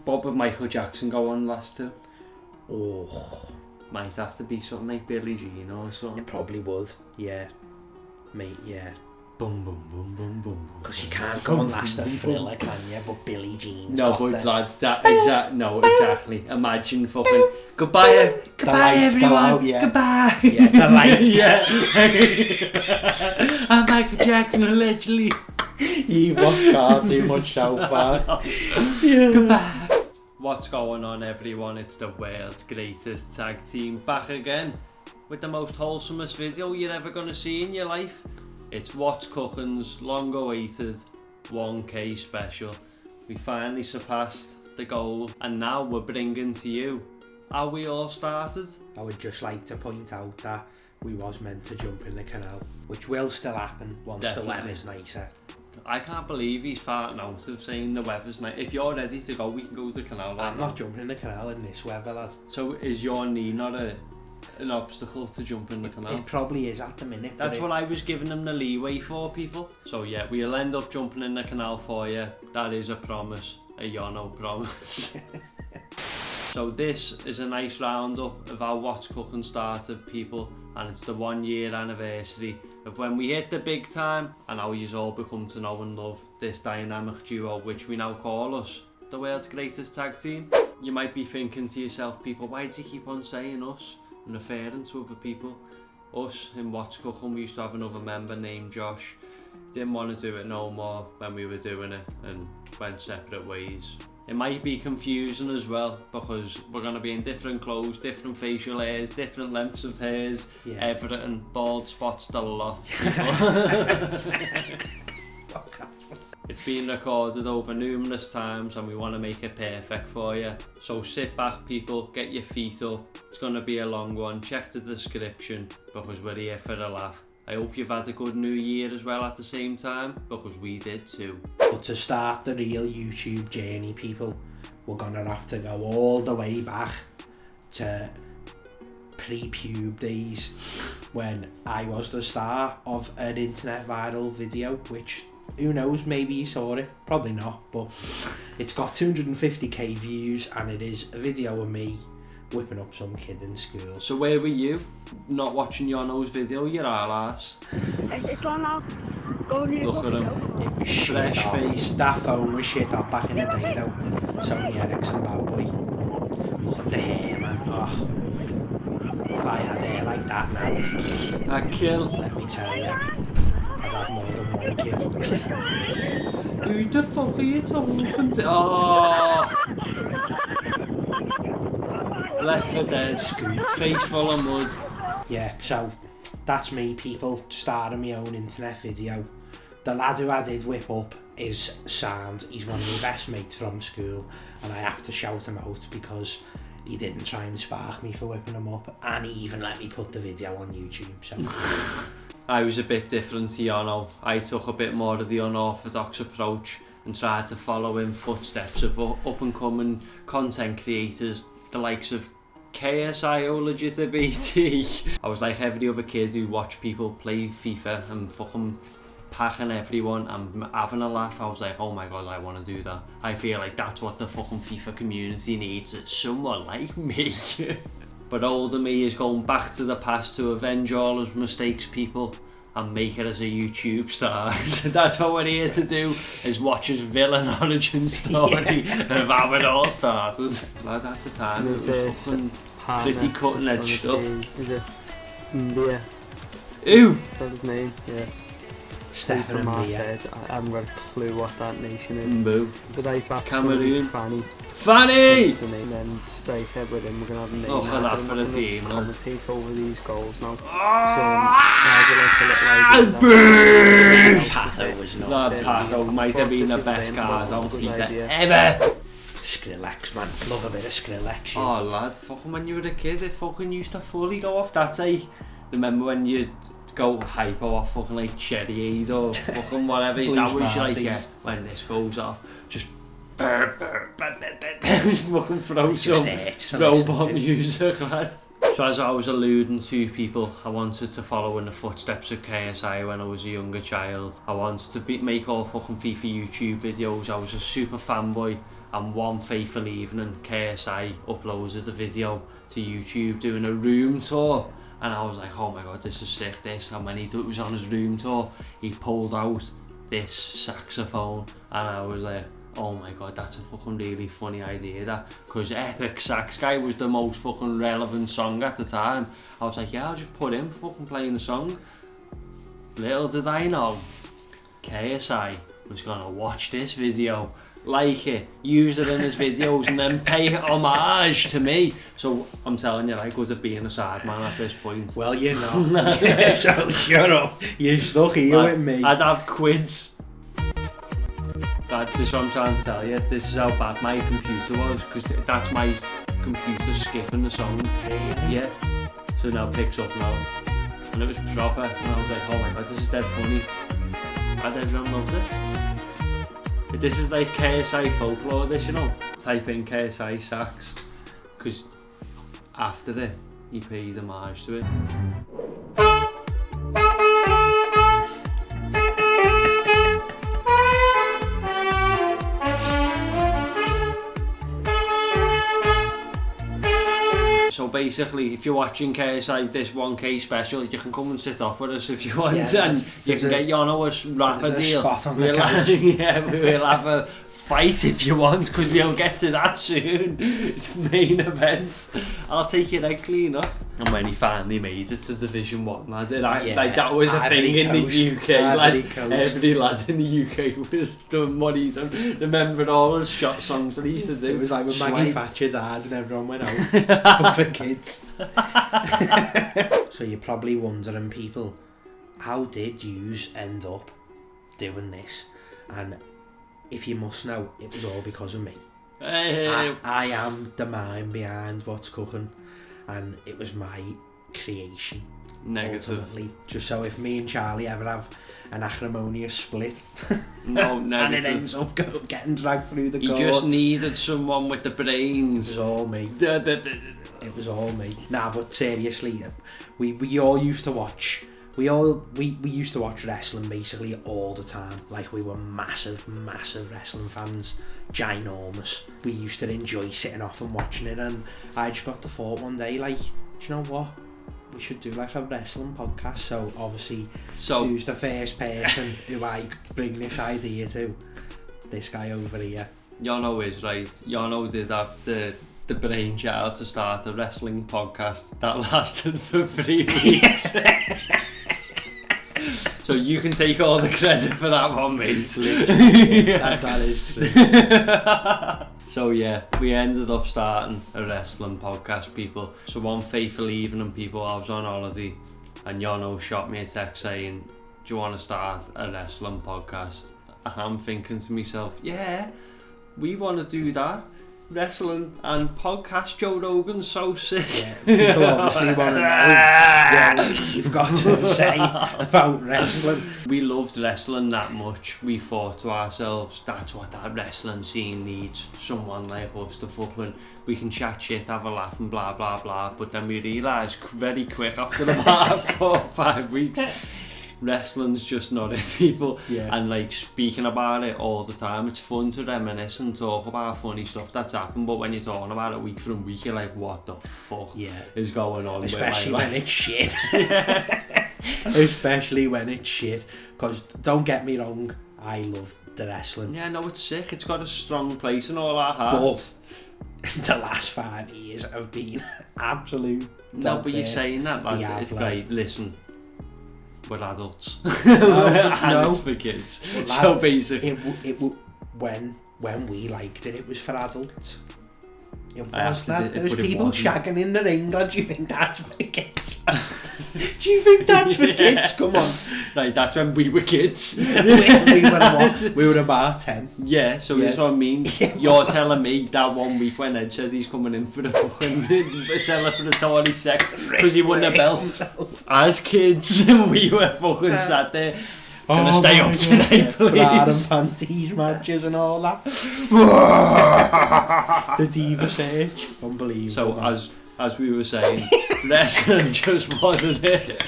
What would Michael Jackson go on last to? Oh. Might have to be something like Billie Jean or something. It probably would, yeah. Mate, yeah. Boom, boom, boom, boom, boom. Because you can't go on last the Thriller, can you? But Billie Jean's no, got but them. lad, exactly. Imagine fucking goodbye everyone. Go out, yeah. Goodbye. Yeah, the lights. Yeah. I'm Michael Jackson allegedly. You watch far too much South Park. Yeah. Goodbye. What's going on, everyone? It's the world's greatest tag team back again with the most wholesomest video you're ever gonna see in your life. It's What's Cookin's long-awaited 1K special. We finally surpassed the goal, and now we're bringing to you how we all started. I would just like to point out that we was meant to jump in the canal, which will still happen once Definitely. the weather's nicer. I can't believe he's farting out of saying the weather's nice. If you're ready to go, we can go to the canal. I'm not jumping in the canal in this weather, lad. So is your knee not an obstacle to jump in the canal? It probably is at the minute. That's what I was giving them the leeway for, people. So yeah, we'll end up jumping in the canal for you. That is a promise, a Yono promise. So this is a nice roundup of how What's Cookin started, people, and it's the 1 year anniversary of when we hit the big time, and how you've all become to know and love this dynamic duo, which we now call us the world's greatest tag team. You might be thinking to yourself, people, why do you keep on saying us and referring to other people? Us in What's Cookin, we used to have another member named Josh. Didn't want to do it no more when we were doing it and went separate ways. It might be confusing as well because we're going to be in different clothes, different facial hairs, different lengths of hairs, everything, bald spots, the lot. It's been recorded over numerous times and we want to make it perfect for you. So sit back, people, get your feet up. It's going to be a long one. Check the description because we're here for a laugh. I hope you've had a good new year as well at the same time, because we did too. But to start the real YouTube journey, people, we're gonna have to go all the way back to pre-pube days when I was the star of an internet viral video, which, who knows, maybe you saw it, probably not, but it's got 250k views and it is a video of me whipping up some kid in school. So where were you? Not watching Yono's video, you're our ass. It's on now. Go near. Look at him. It was shit Fresh off. face. That phone was shit off back in the day though. Sony Ericsson bad boy. Look at the hair, man. Oh. If I had hair like that now, I kill. let me tell you, I'd have more than one kid. Who the fuck are you talking to? Oh! Left for dead. Scoot. Face full of mud. Yeah, so that's me, people, starting my own internet video. The lad who I did whip up is sound. He's one of my best mates from school, and I have to shout him out because he didn't try and spark me for whipping him up, and he even let me put the video on YouTube. So I was a bit different to Yono. I took a bit more of the unorthodox approach and tried to follow in footsteps of up-and-coming content creators, the likes of KSIO LGBT. I was like every other kid who watched people play FIFA and fucking packing everyone and having a laugh. I was like, oh my god, I want to do that. I feel like that's what the fucking FIFA community needs, is someone like me. But older me is going back to the past to avenge all his mistakes, people, and make it as a YouTube star. So that's what we're here to do, is watch his villain origin story of how it all started. Lad, at the time, it was fucking pretty cutting edge stuff. Is it India? Ooh! Is that his name? Yeah. Stefan and Mia. I haven't got a clue what that nation is. Boo. But I back Cameroon. Fanny. Fanny! And then stay here with him. We're going to have a name. Oh, for that for the team, lad. Commentate over these goals now. Pato was not. That Pato might have been the best card on FIFA ever! Skrillex, man. Love a bit of Skrillex. Oh lad, fucking when you were a kid, it fucking used to fully go off. That's like, remember when you'd go hypo off fucking like Cherry Aid or fucking whatever, that was like, yeah, when this goes off, just fucking throw some robot music, lad. So as I was alluding to, people, I wanted to follow in the footsteps of KSI when I was a younger child. I wanted to make all fucking FIFA YouTube videos. I was a super fanboy and one fateful evening, KSI uploaded a video to YouTube doing a room tour, and I was like, oh my god, this is sick, this. And when he was on his room tour, he pulled out this saxophone, and I was like, oh my god, that's a fucking really funny idea, that, because Epic Sax Guy was the most fucking relevant song at the time. I was like, yeah, I'll just put him fucking playing the song. Little did I know, KSI was gonna watch this video, like it, use it in his videos, and then pay homage to me. So I'm telling you, I could have been a side man at this point. Well, you're not. So shut up. You're stuck here with me. I'd have quids. This is what I'm trying to tell you. This is how bad my computer was, because that's my computer skipping the song. Yeah. So now it picks up now. And it was proper. And I was like, oh my god, this is dead funny. And everyone loves it. This is like KSI folklore, this, you know. Type in KSI sax, because after it, he paid homage to it. So basically, if you're watching KSI this 1K special, you can come and sit off with us if you want, and you can get Yono a rapper deal. Spot on the couch. Yeah, we'll have a fight if you want, because we'll get to that soon. Main events. I'll take your leg clean off. And when he finally made it to Division 1, lad, like that was a thing in the UK. Every lad in the UK was doing what he done. Remember all his shot songs that he used to do. It was like when Maggie Thatcher died and everyone went out. But for kids. So you're probably wondering, people, how did yous end up doing this? And if you must know, it was all because of me. I am the mind behind what's cooking, and it was my creation. Negative. Ultimately, just so if me and Charlie ever have an acrimonious split, no, and it ends up getting dragged through the courts. You just needed someone with the brains. It was all me. It was all me. Nah, but seriously, we all used to watch. We used to watch wrestling basically all the time. Like, we were massive wrestling fans, ginormous. We used to enjoy sitting off and watching it, and I just got the thought one day, like, do you know what? We should do like a wrestling podcast. So obviously, who's the first person who I bring this idea to? This guy over here. Yono is right. Yono did have the brainchild to start a wrestling podcast that lasted for 3 weeks. So you can take all the credit for that one, mate. That is true. So yeah, we ended up starting a wrestling podcast, people. So one fateful evening, people, I was on holiday, and Yono shot me a text saying, do you want to start a wrestling podcast? And I'm thinking to myself, yeah, we want to do that. Wrestling and podcast. Joe Rogan's so sick. Yeah, people obviously want to know what you've got to say about wrestling. We loved wrestling that much. We thought to ourselves, that's what that wrestling scene needs. Someone like us to fucking, we can chat shit, have a laugh and blah blah blah. But then we realised very quick after about 4 or 5 weeks, wrestling's just not it, people. Yeah. And like, speaking about it all the time, it's fun to reminisce and talk about funny stuff that's happened, but when you're talking about it week from week, you're like, what the fuck is going on? Especially when it's shit. Especially when it's shit, because don't get me wrong, I love the wrestling. Yeah, no, it's sick. It's got a strong place in all our hearts. But the last 5 years have been absolute. No, but you're saying that, like, right, listen, we're adults. And it's for kids. Lad, so basically, when we liked it, it was for adults. It was, lad. There was people shagging in the ring. Or do you think that's for kids? Do you think that's for kids? Come on. Right, that's when we were kids. we were about 10. Yeah, so that's what I mean. You're telling me that 1 week when Ed says he's coming in for the fucking celebratory sex because he won a belt. As kids, we were fucking sat there. Gonna stay up tonight, please. Bra and panties matches and all that. The diva search, unbelievable. So as we were saying, wrestling just wasn't it.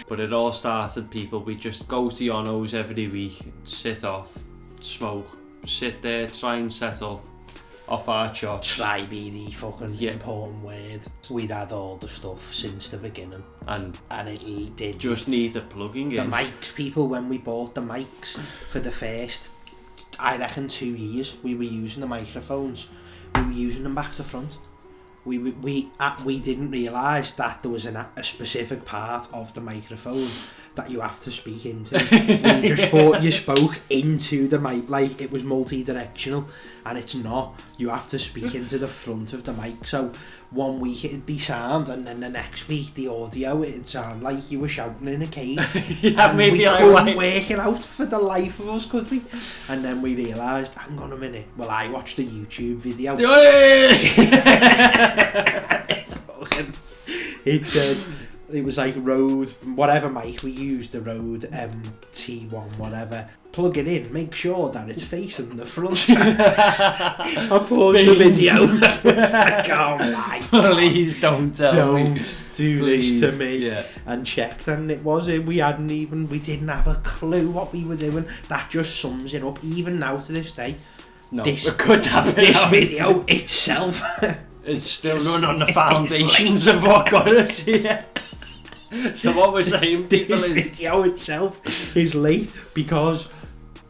But it all started, people. We just go to Yono's every week, sit off, smoke, sit there, try and set up off our chops. Try be the fucking Yeah. important word. We'd had all the stuff since the beginning, And and it did. just need a plugging The in. mics, people, when we bought the mics for the first, I reckon 2 years, we were using the microphones. We were using them back to front. We didn't realise that there was a specific part of the microphone that you have to speak into. We just thought you spoke into the mic, like it was multi-directional, and it's not. You have to speak into the front of the mic. So 1 week it'd be sound, and then the next week the audio it'd sound like you were shouting in a cave. Yeah, And maybe we I couldn't like- work it out for the life of us, could we? And then we realised, hang on a minute. Well, I watched a YouTube video. It said it was like Rode, whatever mic we used, the Rode T1 whatever. Plug it in, make sure that it's facing the front. I paused the video. I was like, oh my God. Please don't tell me. Don't do Please. this to me. Yeah. And checked, and we didn't have a clue what we were doing. That just sums it up. Even now to this day, No, this it could happen. this video itself. It's still run on the foundations of what got us here. So what we're saying, people, This is video itself is late because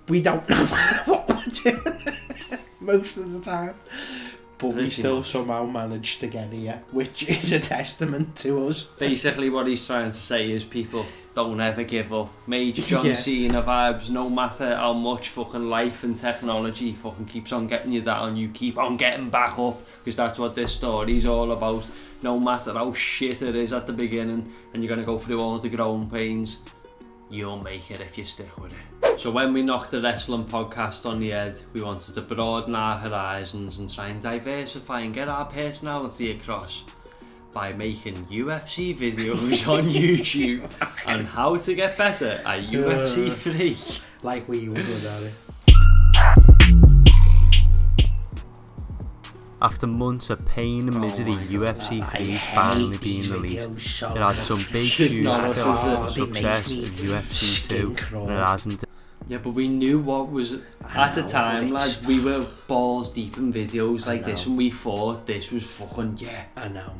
we don't know what we're doing most of the time. But we Pretty still much. somehow managed to get here, which is a testament to us. basically what he's trying to say is people don't ever give up. Major John Yeah. Cena vibes, no matter how much fucking life and technology fucking keeps on getting you down, you keep on getting back up, because that's what this story's all about. No matter how shit it is at the beginning, and you're going to go through all the growing pains, you'll make it if you stick with it. So when we knocked the wrestling podcast on the head, we wanted to broaden our horizons and try and diversify and get our personality across by making UFC videos on YouTube on how to get better at UFC 3. Like we were good at it. After months of pain and misery, UFC 3 is finally being released. So It had some big It's just huge not after us, is it? the success of UFC 2, and it hasn't. Yeah, but we knew what was at the know, time, but lads. it's- We were balls deep in videos like I this, know. and we thought this was fucking I know.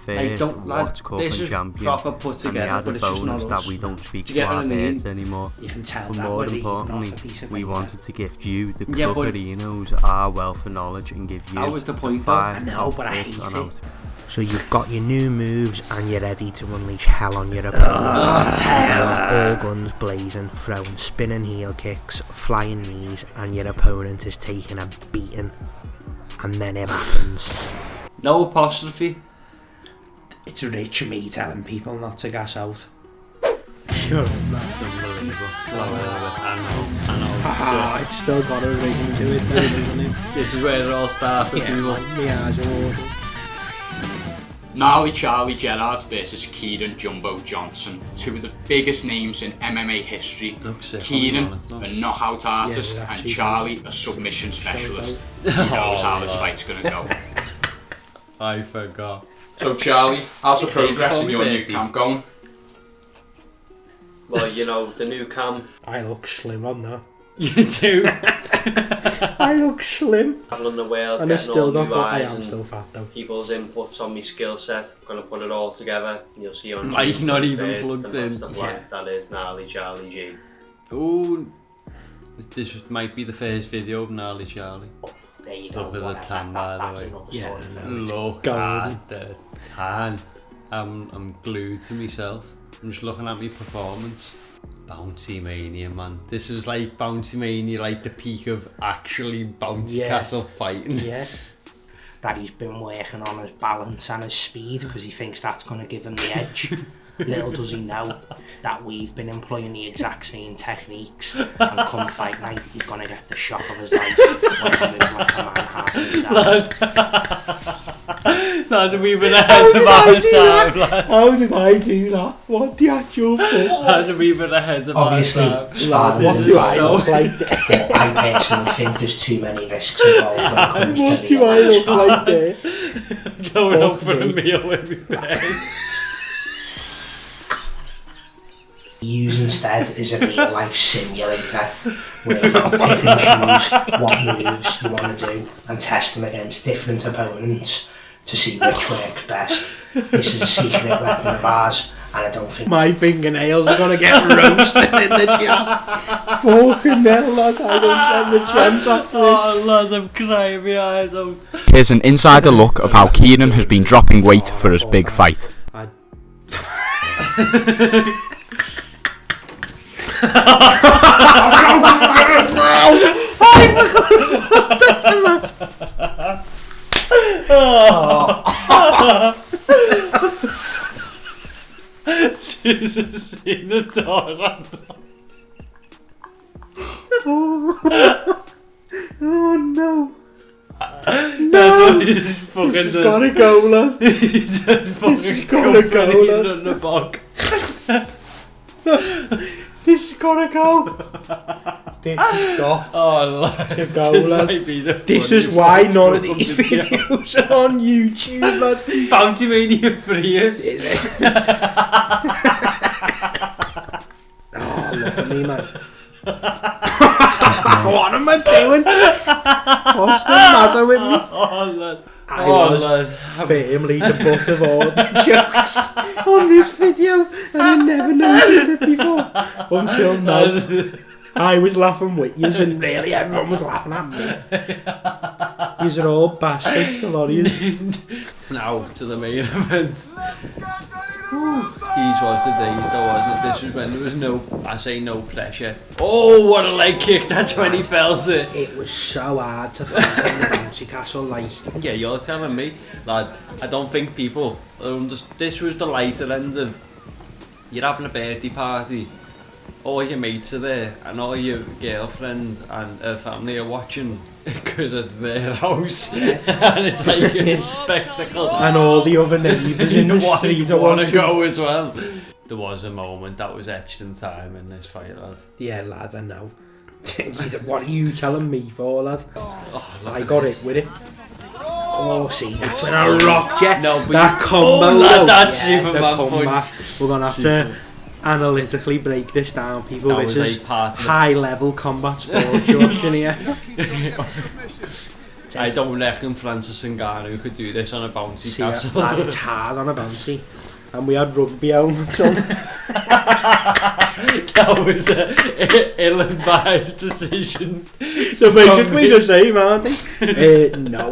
Like, First don't, lad, what's this Cookin is champion, proper put and we together, had but a it's just not bonus us. that we don't speak Do to you get our what I mean? birds anymore. You can tell But that more we're eating importantly, off a piece of we paper. wanted to gift you, the Yeah, but- Cookerinos, our wealth of knowledge, and give you That was the point, the though. 5 I know, top but I tips hate on it. how to So you've got your new moves and you're ready to unleash hell on your opponent. All guns blazing, throwing spinning heel kicks, flying knees, and your opponent is taking a beating. And then it happens. No apostrophe. It's rich me telling people not to gas out. Sure, that's unbelievable. Oh, I know. Ah, it's still got a ring to it, though, doesn't it? This is where it all started, Yeah, people. man, my eyes are watering. Gnarly Charlie Gerrard versus Kieran Jumbo Johnson, two of the biggest names in MMA history. Looks sick, Kieran, honest, though. a knockout artist, it and actually Charlie, a submission specialist. Shout Who knows how this fight's gonna go? I forgot. So Charlie, how's the progress call in me your new baby. camp going? Well, you know, the new cam. I look slim on that. You do. I look slim. Traveling the world, And I getting still all got, new but I eyes am and still fat though. people's inputs on my skill set. I'm going to put it all together. And you'll see on Like, YouTube, not even the plugged amount of in. Stuff Yeah. like that is Gnarly Charlie G. Ooh, this might be the first video of Gnarly Charlie. There you go. Look at the whatever, tan, by the that's way. another Yeah, story. I know. Look golden. at the tan. I'm glued to myself. I'm just looking at my performance. Bouncy Mania, man. This is like Bouncy Mania, like the peak of actually bouncy Yeah. castle fighting. Yeah. That he's been working on his balance and his speed because he thinks that's going to give him the edge. Little does he know that we've been employing the exact same techniques, and come fight night he's going to get the shock of his life when he moves like a man half himself. Lad, we were ahead of our time, lad. How did I do that? What the actual fuck? Lad, we were ahead of our Obviously, time. started What as do a I show. look like? I personally think there's too many risks involved when it comes What to do I the look like there? Going Fuck out for a me. meal with my parents. Use instead is a real life simulator where you pick and choose what moves you want to do and test them against different opponents to see which works best. This is a secret weapon of ours, and I don't think My fingernails are gonna get roasted in the chat. Fucking hell, lad, I don't send the gems after this. Oh, lad, I'm crying my eyes out. Here's an insider look of how Kieran has been dropping weight for his big fight. Jesus, in the door. Oh no. That's what he's fucking This does. gotta go, lad. He's just fucking This is gotta go, covered lad. in the bog. This has gotta go. This has got Oh, lad. to go, This lad. might be the This is funniest why one's none come of these from the show. videos are on YouTube, lad. Bouncy Mania freers. Is it? Oh, look at me, man. What am I doing? What's the matter with me? Oh, lad. I Oh, was lad. firmly the butt of all the jokes on this video, and I never noticed it before until now. I was laughing with you, and really everyone was laughing at me. These are all bastards, the lot of you. Now to the main event. These was the days though, wasn't it? This was when there was no pressure. Oh, what a leg kick, that's when he felt it. It was so hard to fight on the bouncy castle, like. Yeah, you're telling me, lad, I don't think people this was the lighter end of, you're having a birthday party, all your mates are there, and all your girlfriends and her family are watching, because it's their house, and it's like a spectacle. And all the other neighbours in the street are want to watching. go as well. There was a moment that was etched in time in this fight, lad. Yeah, lads, I know. What are you telling me for, lad? Oh, I got it with it. Oh, see, that's when I rocked you. No, but that combo, oh, lad, though. that's Yeah, Superman the comeback. punch. We're gonna have to analytically break this down, people. That This was is like part of the- high-level combat sports you're watching here. I don't reckon Francis Ngannou could do this on a bouncy See, castle. lad, it's hard on a bouncy. And we had rugby helmets on. That was a ill-advised decision. They're basically the same, aren't they? No.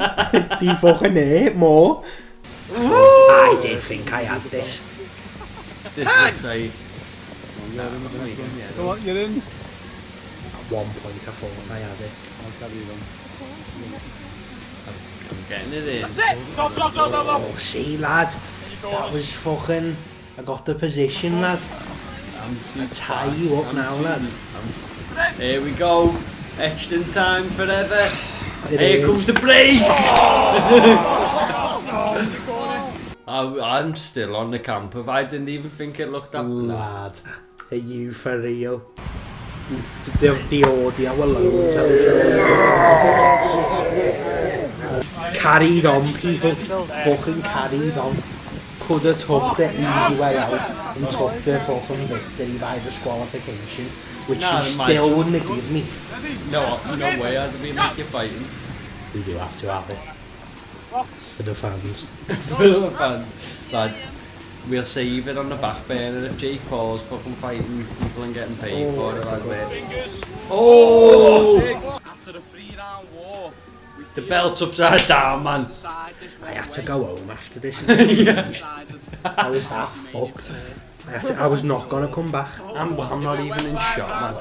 They fucking hurt more. I did think I had this. This looks like... Come on, you're in. At one point I thought I had it. I'm getting it in. Oh, see, lad. That was fucking... I got the position, lad. I'm too Tie you up now, lad. Here we go. Etched in time forever. It Here is. comes the break. I'm still on the camp of I didn't even think it looked that bad. Lad, are you for real? The audio alone tells you. Carried on, people. Fucking carried on. Could have took the easy way out and took the fucking victory by disqualification, which Nah, he the still match. wouldn't have given me. No way I'd be like you fighting. We do have to have it. For the fans. For the fans. Lad, we'll save it on the back burner if Jake Paul's fucking fighting people and getting paid for it, lad. Oh! After the 3-round war, The belt's upside down, man. I had to go home after this. Yeah. I was that fucked. I was not gonna come back. I'm not even in shock, man.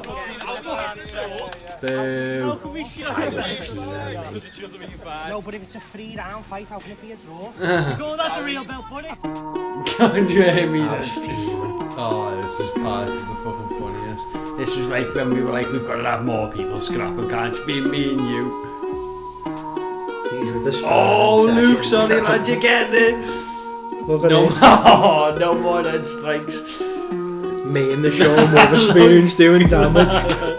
Boo. I was fuming, mate. No, but if it's a 3-round fight, how can it be a draw? Call that the real belt, buddy. Can't you hear me I then? was fuming. Oh, this was part of the fucking funniest. This was like when we were like, we've got to have more people scrapping, can't you be me and you? These were the Oh, sparring Luke, sessions. sorry lad, you getting it? Look at No, this. no more head strikes. Me and the Sean Witherspoons doing damage.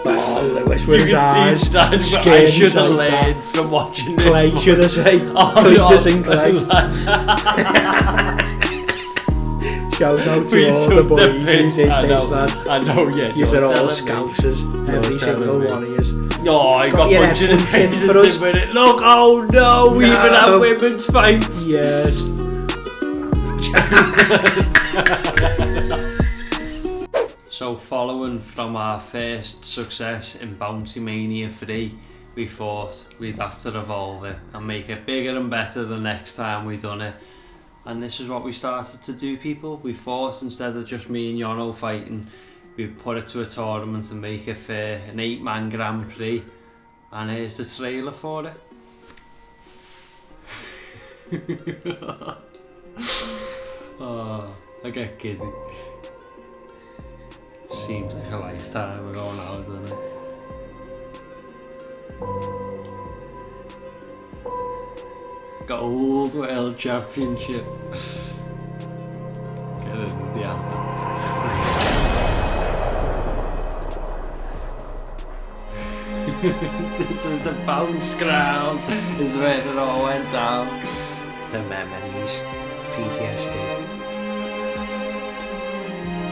Oh, Lewis with You his can see eyes. it's that, but I Skin should have like that. learned from watching this. Clay should have said. Oh, Cletus and Clay. lad. Shout out We to all the took boys the who piss. did I this, know, lad. I know, yeah. You're you're all telling me. Scousers, every telling single me. one of yous. No, I Got got your bunch of head pushed in defences for us. with it. Look, oh no, we even No. have women's fights. Yes. So following from our first success in Bouncy Mania 3, we thought we'd have to evolve it and make it bigger and better the next time we done it. And this is what we started to do, people. We thought instead of just me and Yono fighting, we'd put it to a tournament and make it fair, an 8-man Grand Prix. And here's the trailer for it. Oh, I get giddy. Seems like a lifetime ago now, doesn't it? Gold World Championship. Get into the advert. This is the bounce ground. Is where it all went down. The memories. PTSD.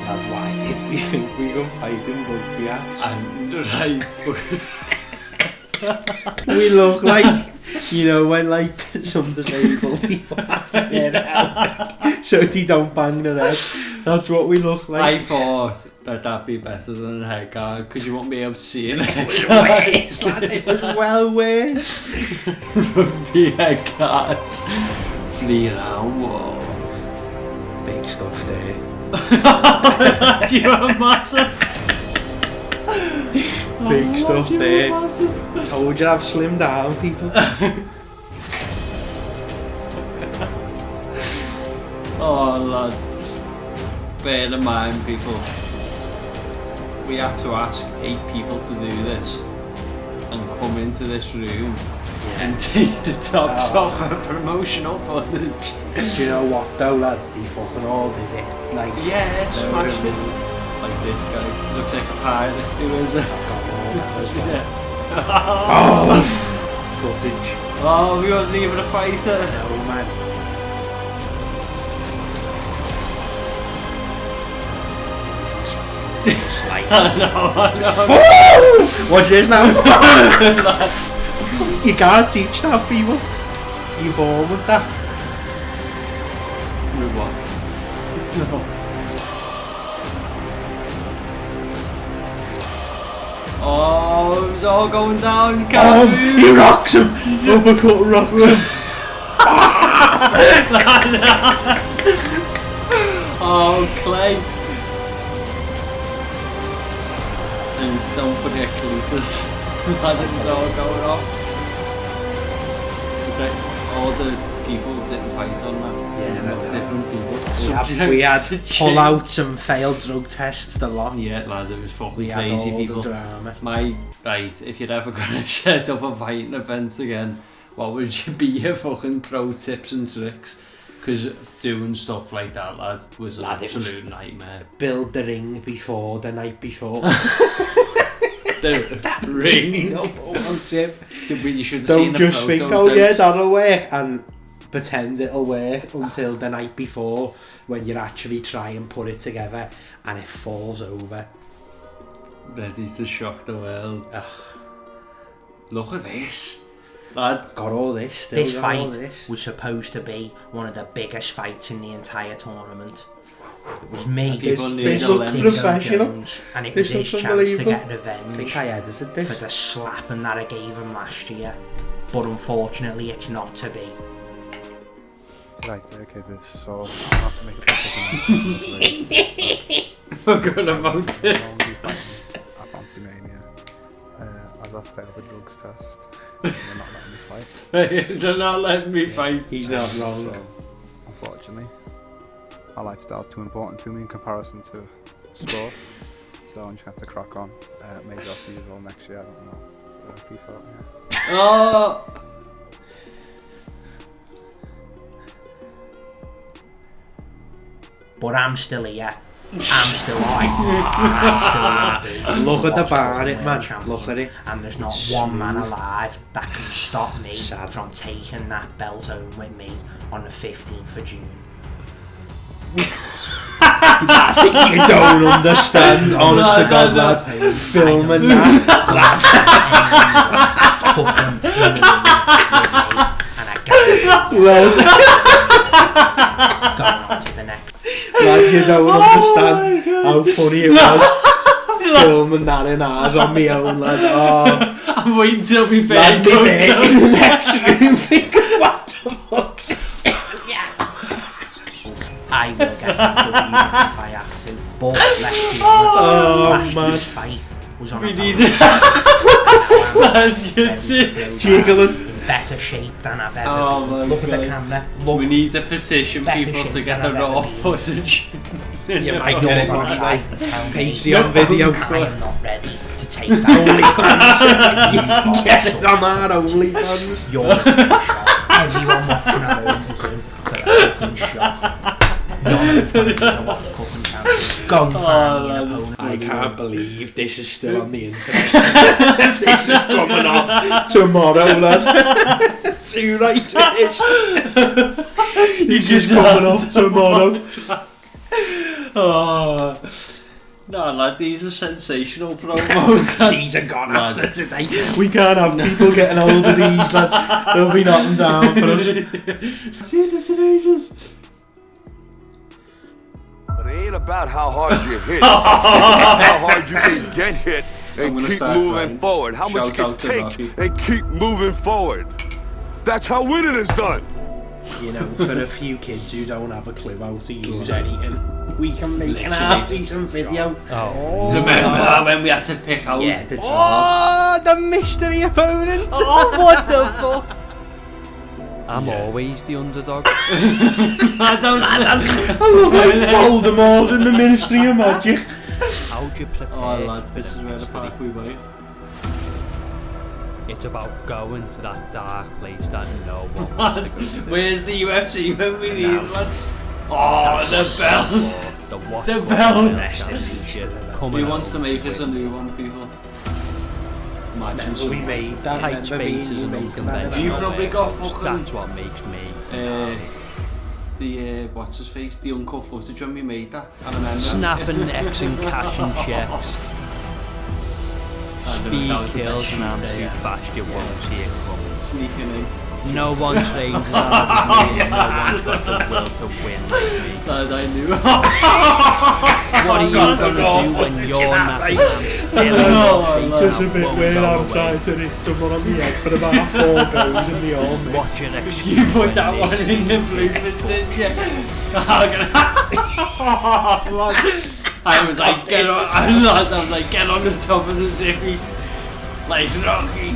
Lad, why did we think we could fight in rugby hats? And right, We look like, you know, when like some disabled people have to get out so they don't bang their head. That's what we look I like. thought that'd be better than a head guard because you won't be able to see an It head was guard. worse, lad, it was well worse. Rugby head guards. 3 round wall. Big stuff there. You are massive. Big stuff You are there. massive. Told you I've slimmed down, people. Oh lad. Bear in mind, people, we had to ask 8 people to do this and come into this room and take the tops off for promotional footage. Do you know what though, lad? They fucking all did it. Like, Yeah, they were smashed it. really- Like this guy, looks like a pirate who is I've got all that as well. Yeah. Footage. Oh, he wasn't even a fighter. No, man. Just like, I know. watch this now. You can't teach that, people. You're born with that. With what? No. Oh, it was all going down. You can't move. He rocks him. Uppercut rocks him. Oh, Clay. And don't forget Cletus. As it was all going off. Okay, all the people didn't fight on that. Yeah, I know. Different people. We had Subject to pull-outs and failed drug tests, the lot. Yeah, lad, it was fucking We had crazy all people. the drama. Right, if you're ever gonna set up a fighting event again, what would be your fucking pro tips and tricks? Because doing stuff like that, lad, was an Lad, it was- absolute nightmare. Build the ring before the night before. The ring. One tip. You should have seen Don't the just think, prototypes. oh yeah, that'll work, and pretend it'll work until the night before when you actually try and put it together and it falls over. Ready to shock the world. Ugh. Look at this. Lad, Got all this. Still This got fight all this. was supposed to be one of the biggest fights in the entire tournament. It was me, People This- knew this the looks length. Dingo professional. Jones, and it was This his looks chance to unbelievable. get I revenge think I edited for this. the slapping that I gave him last year. But unfortunately, it's not to be. Right, okay, this, so I'll have to make a proper we're gonna vote this. at Bouncy Mania. As I failed the drugs test, they're not letting me fight. They're not letting me fight. He's not wrong. So, unfortunately, my lifestyle's too important to me in comparison to sport. So I'm just gonna have to crack on. Maybe I'll see you all next year, I don't know. Peace out, yeah. Oh! But I'm still here. I'm still fighting. I'm still gonna be Look at the Watch bar, World it, man. Champion. Look at it. And there's not It's one man smooth. alive that can stop me Sad. from taking that belt home with me on the 15th of June. I think you don't understand, honest to God, lad. Filming that, Cookin in the and I guarantee lad. going on to the next. Lad, you don't understand how funny it was. Filming that in ours on my own, lad. Oh, I'm waiting till we lad, bed me mate goes in the next room thinking, what the fuck's I will get into it if I have to. But let's be honest, last man. year's fight was on We a need pole. it. Lads, you'd see. jiggling? In better shape than I've ever Oh been. my Look at the God. camera. Look. We need to petition Better people to shape get than the I've raw ever been. footage. You might You're get it gonna one try day. and tell me Patreon video. I am not ready to take that. You can get it on our OnlyFans. You're a fucking shot. Everyone watching at home is in for a fucking shot. You're not going to watch Cookin channel. Go and find me an opponent. I can't believe this is still on the internet. This is coming off tomorrow, lad. Too right it is. This is coming off tomorrow. Oh. No, lad, these are sensational promos. These are gone after today. We can't have people getting hold of these, lads. They'll be knocking down for us. See you in ages. But it ain't about how hard you hit. How hard you can get hit and keep moving forward. How much you can take and keep moving forward. That's how winning is done. You know, for a few kids who don't have a clue how to use anything, we can make an half-decent video. Remember when we had to pick out? Yeah, the The mystery opponent! What the fuck? I'm always the underdog. I don't. I look like Voldemort in the Ministry of Magic. How do you prepare? Oh, lad, this for is where the mystery? fuck we went. It's about going to that dark place that no one wants to go to. Where's the UFC when we need it, lad? Oh, the bells. The what? The bells. Rest in peace to them. Who wants to make us a new one, people? Imagine We some. made that. Tight Remember me and spaces you and making unconventional. that? You probably got fucking- That's what makes me. The what's his face? The uncut footage when we made that. I remember. Snapping necks and cashing checks. Speed kills and I'm too fast, you won't see it coming. Sneaking in. No one trains as hard as me, no one's got the will to win like me. That I knew. What are you gonna do when you're not still There's a bit where I'm trying to hit someone on the head for about 4 goes and they all miss. Watch your excuse. You put that one in the bloopers, didn't you? I was like, get on. I was like, get on the top of the zippy, like Rocky,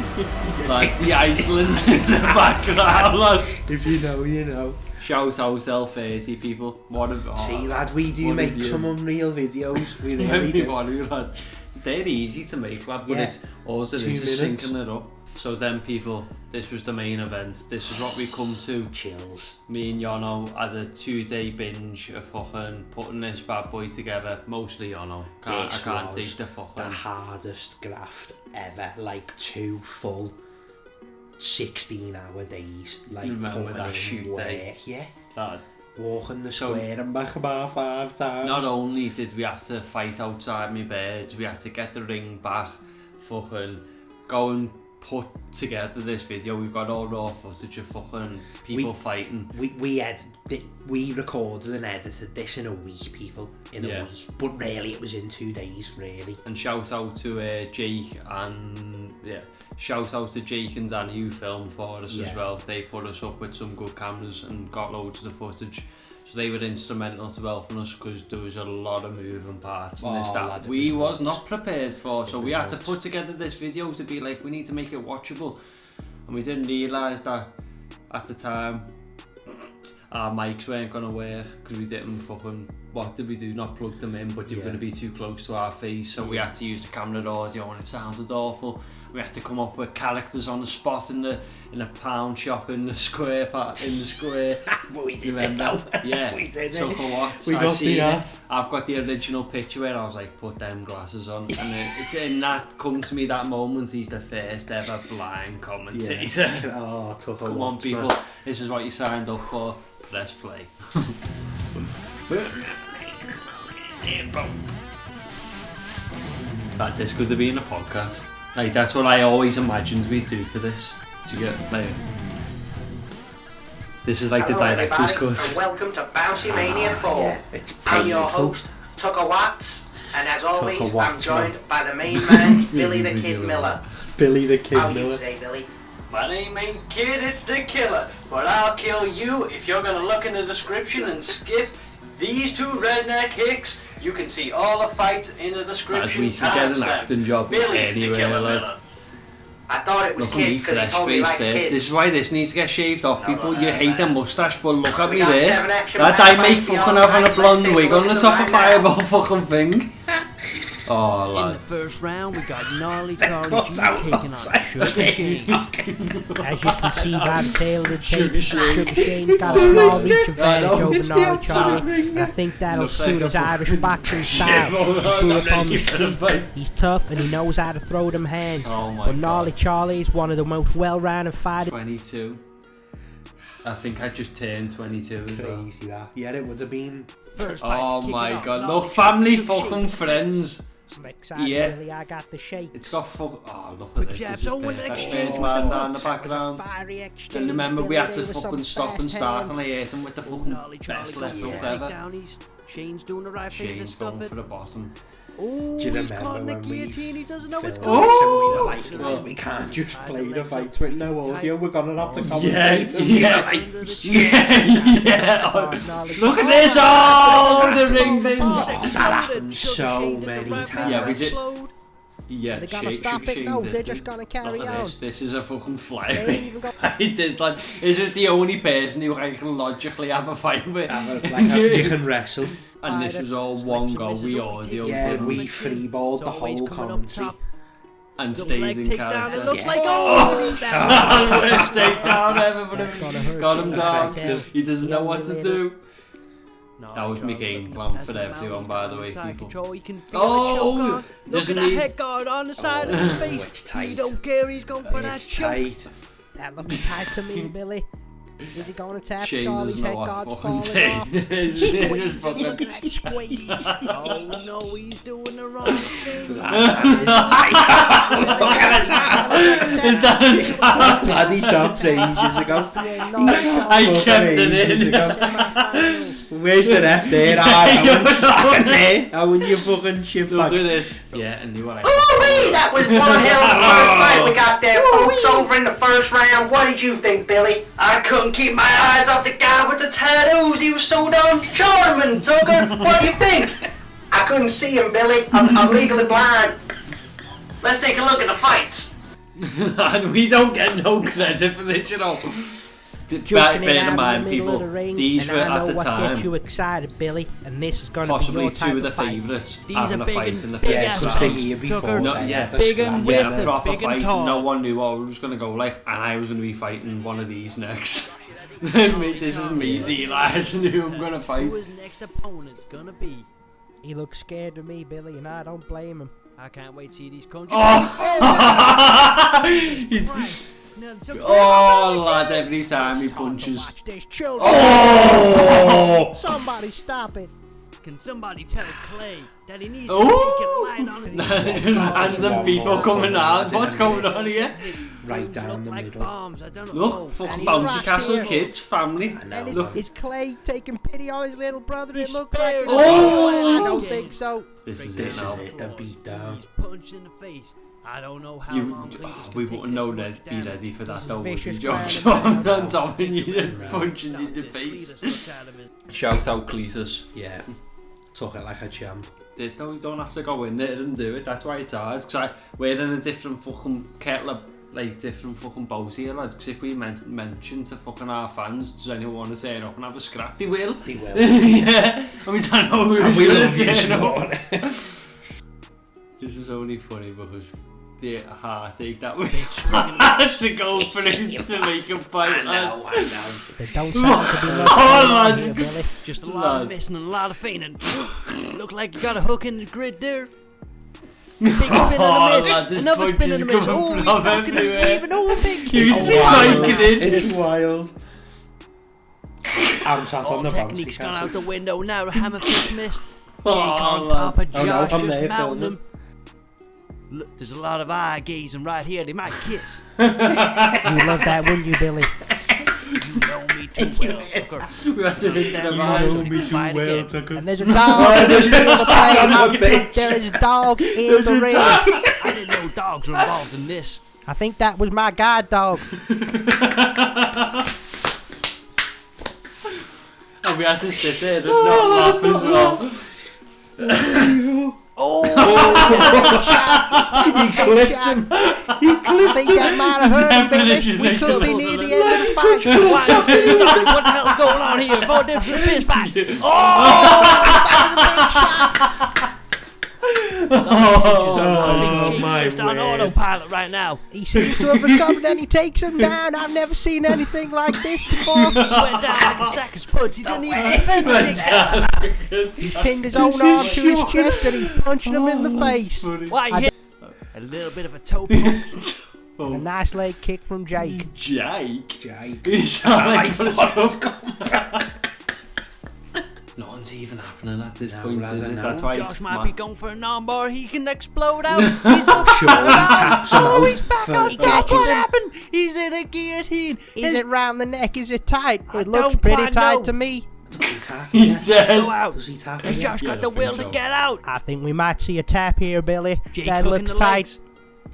like the Iceland in the background. Lad. If you know, you know. Shout out L30 people. What a See, lad, we do what make have you- some unreal videos. We really do. lad. They're easy to make, lad, but Yeah. it's also 2 is minutes. syncing it up. So then, people, this was the main event. This is what we come to. Chills. Me and Yono had a 2-day binge of fucking putting this bad boy together. Mostly Yono. I This can't was take the fucking. the hardest graft ever. Like 2 full 16-hour days. Like Remember putting that in shoot work, day? yeah. Lad. Walking the So- square and back about 5 times. Not only did we have to fight outside my bed, we had to get the ring back, fucking go and put together this video. We've got all raw footage of fucking people fighting. We recorded and edited this in a week, people. In Yeah. a week. But really, it was in 2 days, really. And shout out to Jake and shout out to Jake and Danny who filmed for us Yeah. as well. They put us up with some good cameras and got loads of the footage. So they were instrumental to helping us because there was a lot of moving parts in this Oh, that lad, it we was was nuts. not prepared for. So It we was had to nuts. put together this video to be like, we need to make it watchable. And we didn't realise that at the time our mics weren't going to work because we didn't fucking, what did we do? Not plug them in, but they were Yeah. going to be too close to our face. So we had to use the camera audio and it sounded awful. We had to come up with characters on the spot in a pound shop in the square. But we did Remember? it though. Yeah, We did took it. a watch. We I got seen the it. art. I've got the original picture where I was like, put them glasses on, and in that comes to me that moment. He's the first ever blind commentator. Oh, took a Come watch, on, people, man. this is what you signed up for. Press play. damn, bro. That this could have been a podcast. Like, that's what I always imagined we'd do for this. Do you get, like... This is like Hello, the director's everybody, cut. and welcome to Bouncy Mania 4. Yeah, it's I'm your painful. host, Tucker Watts, and as always, Tucker I'm Watts, joined by the main man, Billy the Kid Really Miller. Billy the Kid How are you Miller. today, Billy? My name ain't Kid, it's the Killer. But I'll kill you if you're gonna look in the description and skip these two redneck hicks. You can see all the fights in the As description. we could get an timestamped. acting job Billy anywhere, the Killer lad. Miller. I thought it was Look at me, kids because he fresh told me he face likes there. kids. This is why this needs to get shaved off, people. no, You no, hate no. the moustache, but look at We me got there. 7 action That man I make fights fucking beyond having a time. blonde Let's take wig a on look the at top them of right Fireball fucking thing. Oh, In lad. the first round, we got Gnarly Charlie G out taking on Sugar Shane. As you can see by the tail of the Sugar tape, Shane. Sugar Shane's got a small reach advantage know, over it's the Gnarly outside Charlie, ring. and I think that'll Looks suit like his a Irish boxing style. Yeah, He grew up on the I'm ready for the streets. fight. He's tough and he knows how to throw them hands. Oh my But Gnarly God. Charlie is one of the most well-rounded fighters. 22. I think I just turned 22 as well. Crazy that. Yeah, it would have been. First fight, Oh kicking my off, God. Gnarly Look, family Charlie, Sugar fucking Shane. friends. I'm excited, Yeah. really. I got the shakes. It's got fuck. Oh, look Quick at this. jabs, This is oh, and perfect. exchange Strange with man the down the hooks. background. Fiery exchange. And remember, we Billy, had to they were some fucking stop and fast start, hands. and I hit him with the fucking Gnarly Charlie best got left the hook leg ever. down. Shane's doing the right thing to Shane's stuff going it. for the bottom. Ooh, Do you he's remember caught in the when we guillotine. He doesn't know what's filmed going this on. and we were like, we can't just play the fights with no Tight. audio. We're gonna have to Yeah, commentate. And we were yeah. like, Yeah. Oh, Gnarly Look at Charlie. this! Oh, the ring things. Oh, that happened so many times. Yeah, we did. Yeah, Are they gonna shake, stop shake, it? shake, No, did they're it. just gonna carry Look at on. this. This is a fucking They ain't fly. even got- This lad, this is the only person who I can logically have a fight with. you can wrestle. And this was all one go. We audio Yeah, didn't we freeballed the whole commentary. and The stayed leg in takedown. It character. looks Yeah. like oh, Worst takedown ever, but That's gonna hurt got you him in the down. tail. He doesn't know what to Young do. No, That was my Charlie game looking plan past for the everyone, mountains, by the down way, inside people. control. He can feel Oh, the choke on. Look doesn't at the he- head guard on the side of his face. It's tight. He don't care. He's going for that It's choke. tight. That looks tight to me, Billy. Is he going to tap Shane Charlie's doesn't head know what guard's fucking falling off? take this is. Squeeze, Fucking- look at that squeeze. Oh no, he's doing the wrong thing. Is that a tap? Bloody top ages ago. I kept it in. Where's the ref there? I was standing there. How when you fucking shit Look back? at this. Yeah, and you were like, Ooh-wee, that was one hell of a first fight we got there, folks, over in the first round. What did you think, Billy? I couldn't keep my eyes off the guy with the tattoos. He was so damn charming, Tucker. What do you think? I couldn't see him, Billy. I'm legally blind. Let's take a look at the fights. and we don't get no credit for this, you know. Joking Bear it in out in mind, the middle people, of the ring, these and were I know at the what gets you time excited, Billy, and this is going to be possibly your type two of the fight. favourites These having are a big fight and in the big first ass Just the round. year before. Tucker. No, they yeah, had to big scrap and it. Yeah, with a it, proper big and fight, tall. no one knew what it was going to go like, and I was going to be fighting one of these next. Mate, this is me realising who I'm going to fight. Who his next opponent's gonna be? He looks scared of me, Billy, and I don't blame him. I can't wait to see these countries. Oh, lad, every time he punches. Watch this, children. Oh! Somebody stop it. Can somebody tell Clay that he needs to Oh! take it line on it? Just random people coming out. What's going on here? Right down the like middle. bombs. I don't know. Look, fucking And he's bouncy right castle here. kids, family. And Look, is Clay taking pity on his little brother? It He's looks like it. Oh! I don't think so. this is This it now. is it, the beat down. He's punched in the face. I don't know how You, long Cletus can we take wouldn't know this that much be damage. ready for that This though, would vicious you, Joe? ground So and I'm pound. not stopping you and No. punching you in the This face. Cletus looks out of it. Shout out Cletus. Yeah. Took it like a champ. You don't have to go in there and do it, that's why it's hard. Because we're in a different fucking kettle of, like, different fucking boat here, lads. Because if we mention to fucking our fans, does anyone want to turn up and have a scrap? They will. They will. Yeah, and we don't know who's we going love to you turn for up. it. This is only funny because the heartache that we had to go through to make a fight, lads. I know. They don't sound to be much Oh, going on lads. here, Billy. Just a lot Lad. of missing and a lot of feigning. Look like you got a hook in the grid there. Big spin Oh, and a miss. lad, this Another punch spin is and a miss. coming Oh, he's from knocking everywhere. it even. Oh, big You can kick. see wild. Mike in it. It's wild. I'm sat All on the technique's bouncy gone out castle. the window now. Hammer fist missed. on top of Oh, no, Josh, I'm just there mounting filming. him. Look, there's a lot of eye gazing right here. They might kiss. You love that, wouldn't you, Billy? You know me too well, sucker. We had to hit them eyes. And there's a dog in the ring. There is a dog in the ring. I didn't know dogs were involved in this. I think that was my guide dog. And we had to sit there and not laugh as well. He clipped him. I think that might have hurt Billy. We could be near the end of the fight. What the hell's going on here? 4 different fist fight. Oh, my Just on word. autopilot right now. He seems to have recovered and he takes him down. I've never seen anything like this before. Went down like a sack of spuds. He didn't even defend it. He's pinned his own arm to his chest and he's punching him in the face. Why you hit? A little bit of a toe poke. And a nice leg kick from Jake. Jake? He's like Nothing's even happening at this point, is it? That's why Josh it's might mad. be going for an armbar. He can explode out. He's on sure he taps him out he's back on first. top. What happened? He's in a guillotine. Is it round the neck? Is it tight? I It looks don't pretty quite tight know. to me. Does he tap He's yet? dead. Go out. Does he tap Has yet? Josh Yeah, got I the think will so. to get out? I think we might see a tap here, Billy. Jake That hooking looks the tight. legs.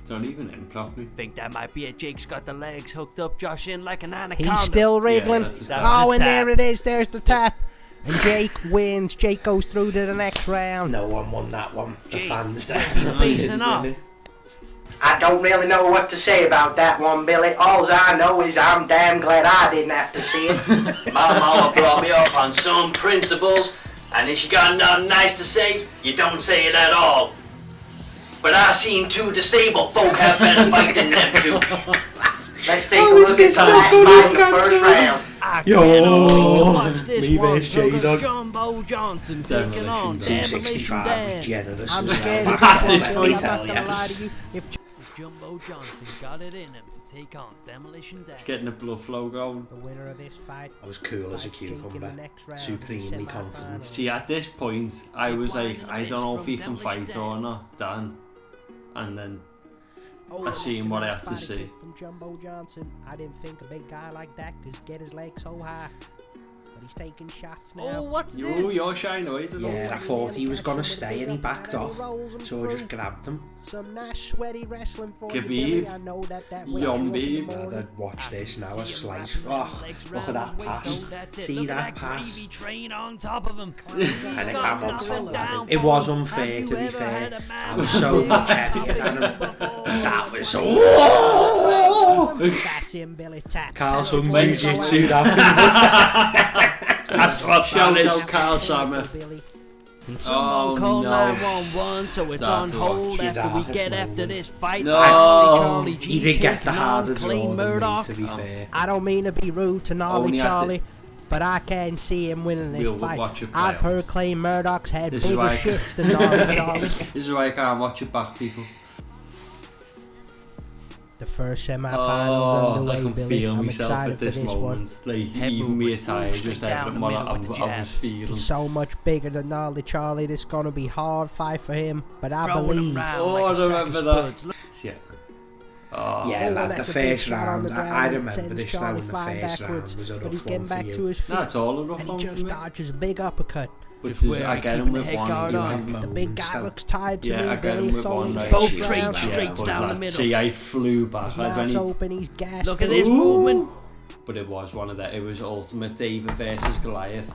Don't even in properly. Think that might be it. Jake's got the legs hooked up. Josh in like an anaconda. He's still wriggling. that's a tap. Oh, and That's a there tap. it is. There's the tap. And Jake wins. Jake goes through to the next round. No one won that one. The Jake, fans facing didn't off. win it. I don't really know what to say about that one, Billy. All I know is I'm damn glad I didn't have to see it. My mama brought me up on some principles, and if you got nothing nice to say, you don't say it at all. But I seen 2 disabled folk have better fight than them 2. Let's take a look at the last fight in the first round. I Yo, can't wait to watch this me one. versus J-Dog. Jumbo Johnson taking on Demolition Demolition 265 Dan. is generous. I'm as scared well. of that this one, point, Billy. I'm not hell gonna yeah. lie to you. If Jumbo Johnson got it in him to take on Demolition Dan. It's getting the blood flow going. the winner of this fight I was cool as a fights Jake in the cucumber. next round, Supremely semi-finals. confident. See, at this point, I was like, I don't know if he can fight or not, Dan. And then Oh, I seen what I had to body see. kick from Jumbo Johnson. I didn't think a big guy like that could get his legs so high. But he's taking shots now. Oh, what's you, this? you're shy noise. Yeah, I thought he was gonna stay and he backed off. So I just grabbed him. Some nice sweaty wrestling for you, Khabib. Billy. I know that weighs you up in the Yumby. morning. I'd watch this now, a slice. Oh, look at that pass. See that pass? Gravy train on top of him. And if I'm on top of that, it was unfair to be fair. I was so much heavier than him. That was That's him, Billy. Tap. Carlson Tap. Jiu-Jitsu, that. That's what Shout that out is. Carl Sammer. Billy. Someone Oh, call no. 911 so it's That's on a hold watch. after we Darkest get after moment. this fight. No. Charlie G He did get the taking on harder Clay draw than me, Murdoch. to be fair. I don't mean to be rude to Gnarly Only at the- Charlie, but I can see him winning this We'll fight. watch it I've play heard out. Clay Murdoch's had This is bigger why I- shits than Gnarly Charlie. This is why I can't watch it back, people. The first semi-finals Oh, I underway, can Billy. feel I'm myself excited at this for this one. moment. Like, Head even me movement, tired, straight just down everything the what middle with the I jab. was feeling. He's so much bigger than Gnarly Charlie. This gonna be hard fight for him, but I Throwing him believe. round Oh, like I a sack of remember that. spuds. Yeah. Oh, Yeah, Oh, lad, that's the a big first shot on round, the I ground and remember sends this now Charlie in the flying first round backwards, was a but rough he's getting one for back you. to his feet. no, it's all a rough And he one for just me. dodges a big uppercut. But Just just, I wary, get him keeping with the head one. guard you on. have The moments big guy still. looks tired to Yeah, I me, get Billy. him It's with only one. the Like, Both first straight round. straights but down the that- middle. See, I flew back. His Like when mouth's he, open, he's gasping. Look at this movement. but it was one of the. It was Ultimate David versus Goliath.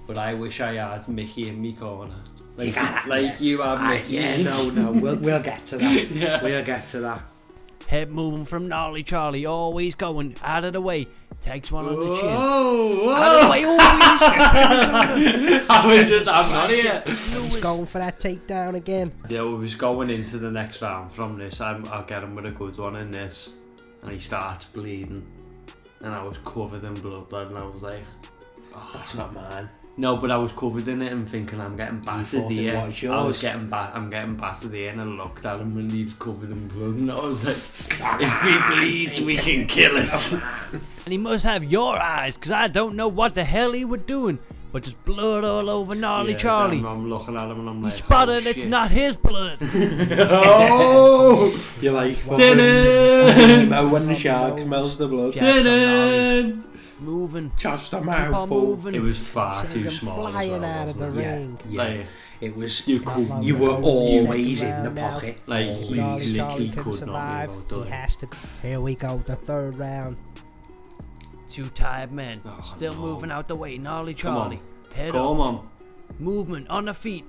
But I wish I had Mickey in me corner. Like you have Mickey. Yeah, no, we'll get to that. Yeah. We'll get to that. Head moving from Gnarly Charlie, always going out of the way. Takes one on the chin. Whoa, Out of the way, always. I'm not here. He's going for that takedown again. Yeah, we was going into the next round from this. I'll get him with a good one in this. And he starts bleeding. And I was covered in blood, and I was like, oh. That's not mine. No, but I was covered in it and thinking I'm getting battered thought it here. was I was yours? I'm getting battered here, and I looked at him and he was covered in blood, and I was like, if he bleeds, we can kill it. And he must have your eyes, because I don't know what the hell he was doing. but there's blood all over Gnarly Charlie. I'm looking at him and I'm like, He spotted oh, it's shit. not his blood. Oh! You're like, Didn't! when the shark smells the blood. Didn't! Moving. Just a Keep on mouthful. moving. It was far Sends too him small. flying out of the ring. Like, It was. you could. You were always Second in the round now. pocket. Like, Always. you Gnarly Charlie literally can could survive. not be able He to. has to. Here we go, the third round. 2 tired men. Oh, Still no. moving out the way. Gnarly Come on. Charlie. Head Come up. on. Movement on the feet.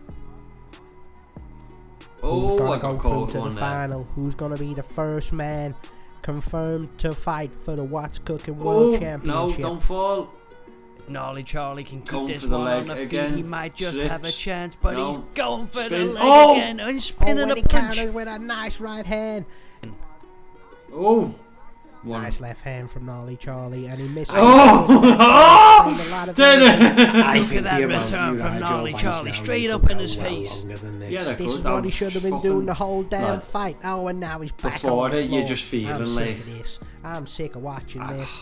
Oh, Who's I gonna got go caught through to one the there. final? Who's gonna be the first man confirmed to fight for the What's Cooking Oh, World no, Championship? don't fall. If Gnarly Charlie can keep Going this for the one leg on the again. feet, he might just have a Slips. chance, but No. he's going for the Spin. leg Oh! again and Oh, spinning and a he punch. counters with a nice right hand. Oh! One. Nice left hand from Gnarly Charlie, and he misses. Oh! And a lot of Did it? I Look think at that the amount return you from had, Gnarly Joe, Charlie, now straight you up could in go his well face. longer than this. Yeah, that This goes is what out he should have been fucking doing the whole damn lad. fight. Oh, and now he's back Before on the it, you're floor. just feeling I'm like- sick of this. I'm sick of watching this.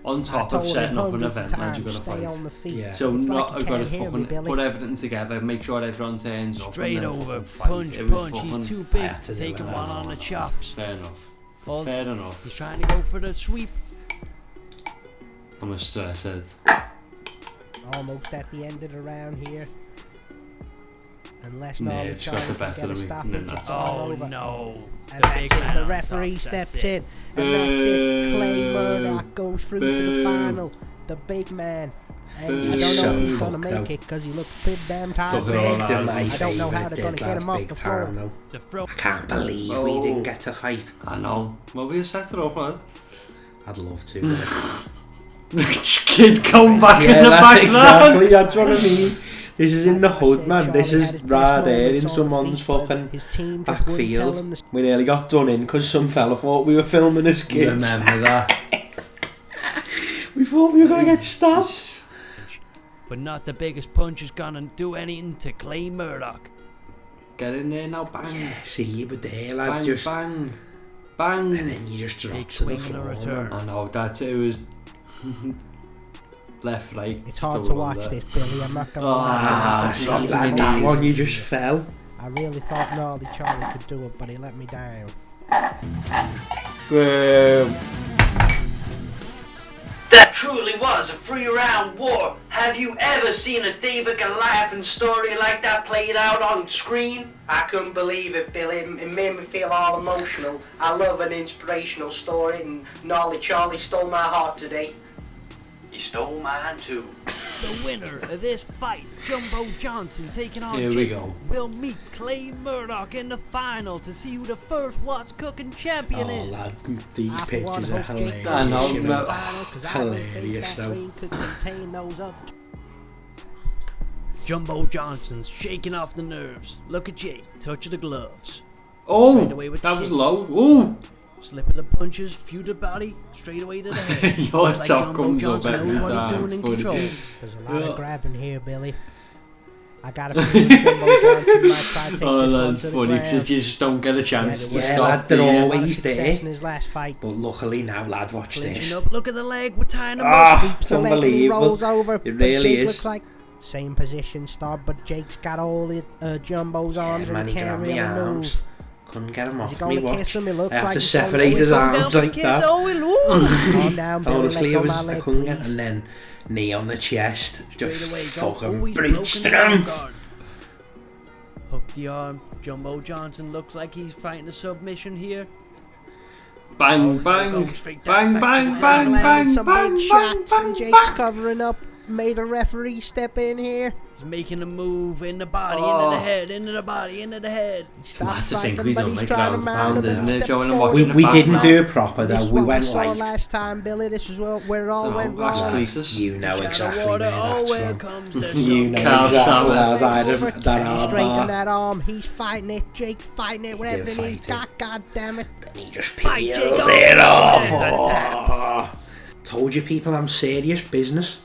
On top I of told setting him up an hundreds of event, man, you times, gotta stay fight. on the feet. Yeah. So It's like not you I gotta can't hear me, fucking Billy. put everything together, make sure everyone turns up. Straight and then over, fucking fight. punch, It was punch. fucking- He's too I big had to to do take it, him lads. on the chops. Fair enough. Balls. Fair enough. He's trying to go for the sweep. I'm stressed. Almost at the end of the round here. Unless Gnarly Nerves got Charlie the can best get a of me. stoppage, No, no. it's all Oh over. no. And The that's big it. man The on referee top, steps that's it. in. And that's it. Clay Boo. Murdoch goes through to the Boo. final. The big man. And I Boo. don't know if he's So gonna fucked, make though. it because he looks pretty damn tired. Took it man. all Big out. than my I don't know how favourite they're gonna did, get lads, him off big the floor. time though. The throw. I can't believe we didn't get to fight. I know. Well, we'll set it up, lad. I'd love to. Kid come back in Yeah, the that's background. exactly. That's what I mean. This is in the hood, man. Charlie This is had his best right there moments in on someone's feet, but fucking his team just wouldn't tell him backfield. We nearly got done in because some fella thought we were filming as kids. Remember that. We thought we were going to get stabbed. But not the biggest punch is gonna do anything to Clay Murdoch. Get in there now, bang. See, you were there, lads. Bang, Just bang. Bang. and then you just Big dropped to the swing and a floor, return. man. I know, that's it was left, right. It's hard still to watch under. this, Billy. I'm not gonna Oh, lie. Ah, it's see, not to like me that knees. one, you just fell. I really thought Gnarly Charlie could do it, but he let me down. Boom. That truly was a 3-round war. Have you ever seen a David Goliath story like that played out on screen? I couldn't believe it, Billy. It made me feel all emotional. I love an inspirational story, and Gnarly Charlie stole my heart today. He stole mine too. The winner of this fight, Jumbo Johnson, taking on Here we Jake, go. will meet Clay Murdoch in the final to see who the first What's Cooking champion Oh, is. lad, these I, for one, pictures are hope Jake hilarious. I know, goes to the but- final, 'cause I don't think Hilarious, that though. ring could contain those other. Jumbo Johnson's shaking off the nerves. Look at Jake, touch of the gloves. Oh, Straight away with that the was kick. low. Ooh. Slipping the punches, few to body, straight away to the head. Your Looks like top Jumbo comes up Johnson every knows what he's time. doing It's in funny. control. There's a lot Yeah. of grabbing here, Billy. I got a feeling Jumbo Johnson might try to take Oh, this one that's to the funny ground. because you just don't get a chance to Yeah, Yeah, stop. lad, they're do you? A lot of always success there. in his last fight. But luckily now, lad, watch Clinching this. up, look at the leg, we're tying him up. Ah, Sweeps it's the leg and he unbelievable. rolls over. It but really Jake is. looks like same position start, but Jake's got all the Jumbo's arms Yeah, man, and he he can't grabbed really me move. arms. Couldn't get him Is he off going me, to watch. kiss him? It looks I have like to he's going separate to his Going down arms for the like kiss. that. Oh, ooh. Calm down, Billy. Honestly, let it go my was, I leg, couldn't get, please. and then knee on the chest, just Straight away, go. fucking Oh, he's brute broken the strength. guard. Hook the arm. Jumbo Johnson looks like he's fighting a submission here. Bang, Oh, bang, going straight bang, down, back bang, to the bang, Landed bang, some bang, big bang, shots, bang, and Jake's bang. covering up. Made the referee step in here. He's making a move in the body, Oh. into the head, into the body, into the head. It's mad Stopped to think fighting, he's but on he's like trying to ground mount pound, him isn't it? step Joe, and I'm forward. watching We the didn't back, do man. it proper This though. is We what went we saw right. last time, Billy. This is where it all So, went that's wrong. Cletus. You know Shadow exactly water, where oh, that's where from. comes the You know Carl exactly Salmon. where that's out Over, of that arm straighten bar. that arm. He's fighting it. Jake's fighting it with He did everything he's fight got. God damn it. Then he just Fight, peeled Jake, it off. oh, that's Oh. Told you people I'm serious business.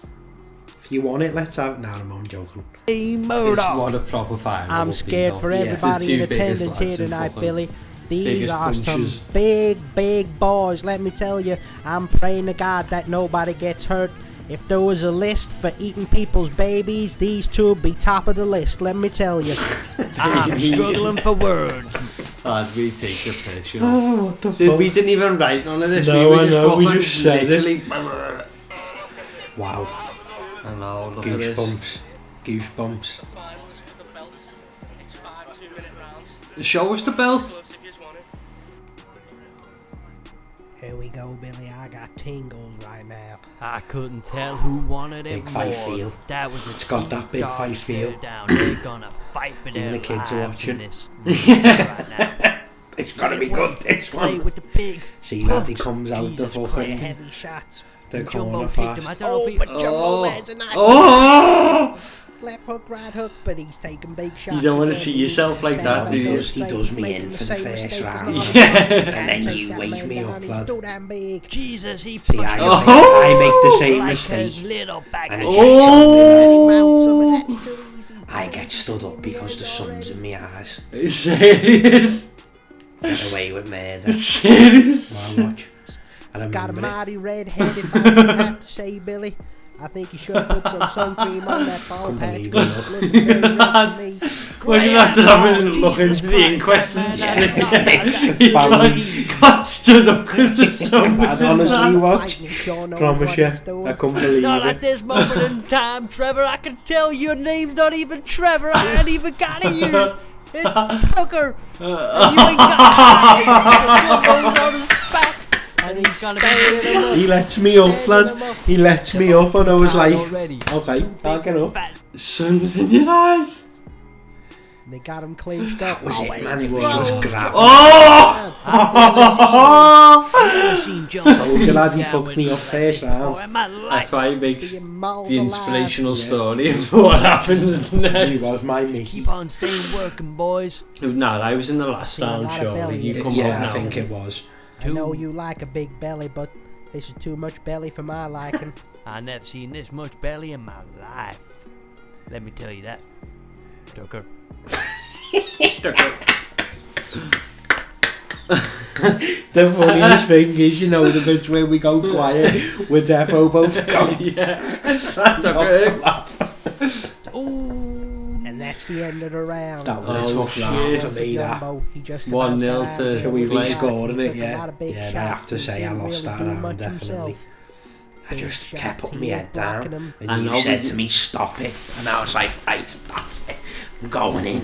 If you want it, let's have it. Nah, I'm only joking. Clay This Murdoch. what a proper final I'm would be, scared though. for Yeah. everybody The in two biggest attendance here lads in tonight, fucking Billy. These biggest are punches. some big boys, let me tell you. I'm praying to God that nobody gets hurt If there was a list for eating people's babies, these two would be top of the list, let me tell you. I'm struggling for words. Lad, we take the piss, you Oh, know. what the Dude, fuck? we didn't even write none of this. No, we were I just know, fucking we just said it. literally. Wow. I know, look at this. Goosebumps. Goosebumps. Show us the belt. Here we go, Billy. I got tingles right now. I couldn't tell who wanted it Big fight more. feel. That was It's got that big dog fight feel. stare down. They're gonna fight for Even their the kids are lives watching. in this right now. It's gotta be good, this Play one. with the big See, lad, he comes out the Jesus fucking Heavy shots. the Jumbo corner kicked him. I fast. don't know if he... But Jumbo lands a nice left hook, right hook, but he's taking big shots. You don't want to again. see yourself like that, do He you? does me Making in the for the same first mistake round. as Yeah. And then Take you that wake man me down, up, he's lad. too damn big. Jesus, he See, pushed I him make the same like mistake. his little back. And it He gets on mounts some of me, that's too easy. lad. I get stood up because the sun's in my eyes. Are you serious? Get away with murder. Serious? Well, watch. And I Got a remember it. mighty red head, if I would have to say, Billy. I think he should have put some sun cream on that ball Couldn't patch. believe but it. it's looking very red to me. We're gonna have to have a look Jesus into the inquest and Christ, see. man, Got stood up because the sun I'd was honestly inside. watch. Lightning sure knows Promise what you. he's doing. I couldn't believe Not at it. this moment in time, Trevor. I can tell your name's not even Trevor. I ain't even got to use. It's Tucker. And you ain't got Jumbo's on his back. And he's gonna be He lets me up, lad. He lets me up, and I was like, already. okay, I'll get up. Fat. Sun's in your eyes. They got him clinched up. That was it, and man. It he's was just thrown. grab. I've never seen Jumbo Told you, lad, he down fucked with me knees up like first this before round. in my life. That's why he makes Being mauled the alive. inspirational story of what happens He next. was my Mickey. Keep on staying working, boys. No, I was in the last seen a round, lot of surely. belly You in come it. up Yeah, I now. think it was. I know you like a big belly, but this is too much belly for my liking. I never seen this much belly in my life. Let me tell you that, Tucker. The funniest thing is, you know, the bits where we go quiet, we're defo both going. Yeah. Not to laugh. And that's the end of the round. That was a Oh, tough round for shit. me, that. Jumbo, he just 1-0 about got out to- of Shall we the way. rescore in He it? took a Yeah. lot of big Yeah, and I shots have to and say I didn't lost really that do round, much definitely. himself. I just Big kept shots, putting he my was head blocking down, him. and I you know said we- to me, stop it, and I was like, right, that's it, I'm going in.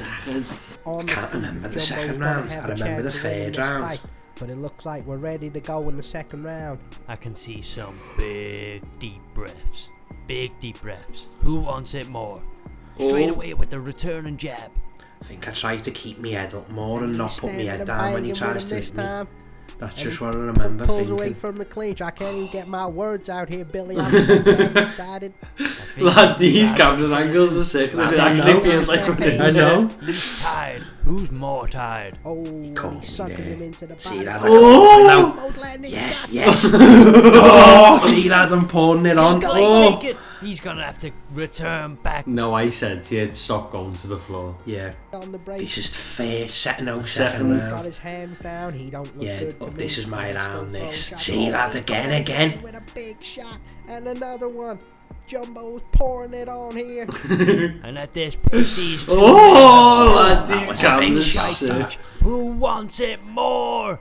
On I can't remember the Jumbo's second gonna round, have I a remember the chance of winning third this round. fight, but it looks like we're ready to go in the second round. I can see some big deep breaths. Big deep breaths. Who wants it more? Straight away with the return and jab. I think I tried to keep my head up more and not He's put my standing head and down when he banging with tries him to this hit me. time. That's And just he what I remember pulls away thinking. from the clinch. I can't even get my words out here, Billy. I'm so damn excited. Lad, these camera angles are sick. It I actually know. feels like we're in I know. Who's tired? Who's more tired? Oh, and caught he's me sucking there. him into the See body. that? I caught him now. Both landing Yes, shots. yes. Oh, see that? I'm pouring it on. He's Oh. gonna take it. He's gonna have to return back No, I said he had stopped going to the floor. Yeah. On the break. This is fair. Second Second second He's got round. his hands down. He don't look Yeah, good to this me. is my He's still round, throwing this. shots. See that he's again. going with a big shot and another one. Jumbo's pouring it on here. And at this point, these two Oh, lad, that these was a big cameras shot, sick. that. who wants it more?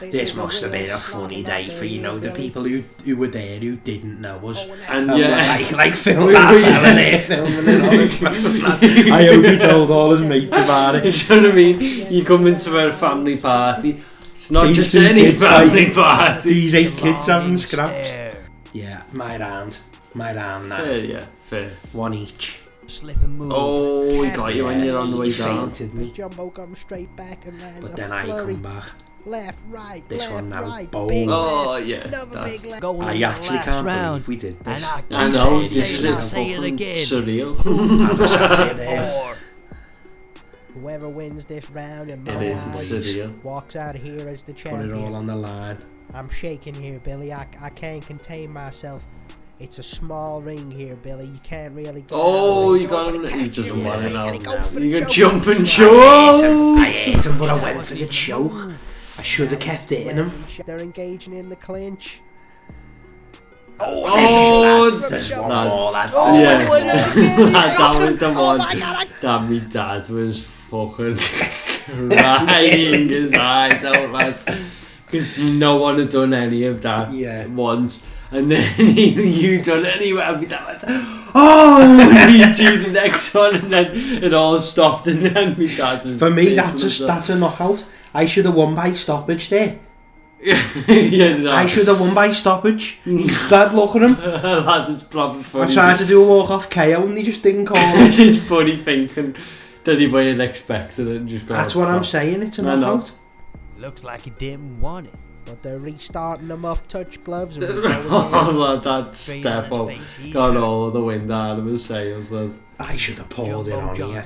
This must have been a funny day for, you know, the people who were there who didn't know us. And And yeah, like filming that fella there, filming it on his phone. I hope he told all his mates about it. you know what I mean? You come into a family party. It's not These just two any kids family fighting. party. These 8 kids having Longing scraps. stare. Yeah, my round now. Fair, yeah, fair. One each. Slip and move. Oh, he got you when Yeah, you're on the way he down. fainted me, Jumbo comes straight back and lands but a then I flurry. come back. Left, right, This left, one now, right. boom. Big Oh, left, yeah. another That's, big left. Going I in the actually last can't round. believe we did this. And I I keep know, saying this is I'll say it fucking again. surreal. I just sat here there. Or Whoever wins this round in my It is, eyes it's surreal. walks out of here as the Put it champion. all on the line. I'm shaking here, Billy. I can't contain myself. It's a small ring here, Billy. You can't really get Oh, out you of the ring. got him. He doesn't want it now. And he goes for the You choke. can jump and I choke. hate him, but I went for the choke. I should have kept hitting him. They're engaging in the clinch. There's one lad. more, lads. Yeah. what is Lad, that was the Oh one my God, that my dad was fucking crying his eyes out, lads. Because no one had done any of that once. And then you done it anyway, and my dad went, oh, you do the next one, and then it all stopped, and then my dad was... For me, that's a knockout. I should have won by stoppage there. Yeah, no. I should have won by stoppage. He's dead, look at him. Lad, it's proper funny. I tried to do a walk-off KO and they just didn't call it. It's funny thinking that he might have expected it and just got... That's what I'm saying, it's a knockout. Looks like he didn't want it. But they're restarting them up, touch gloves. And Oh, lad, that step up got all the wind out of his sails, lad. I should have pulled it on here.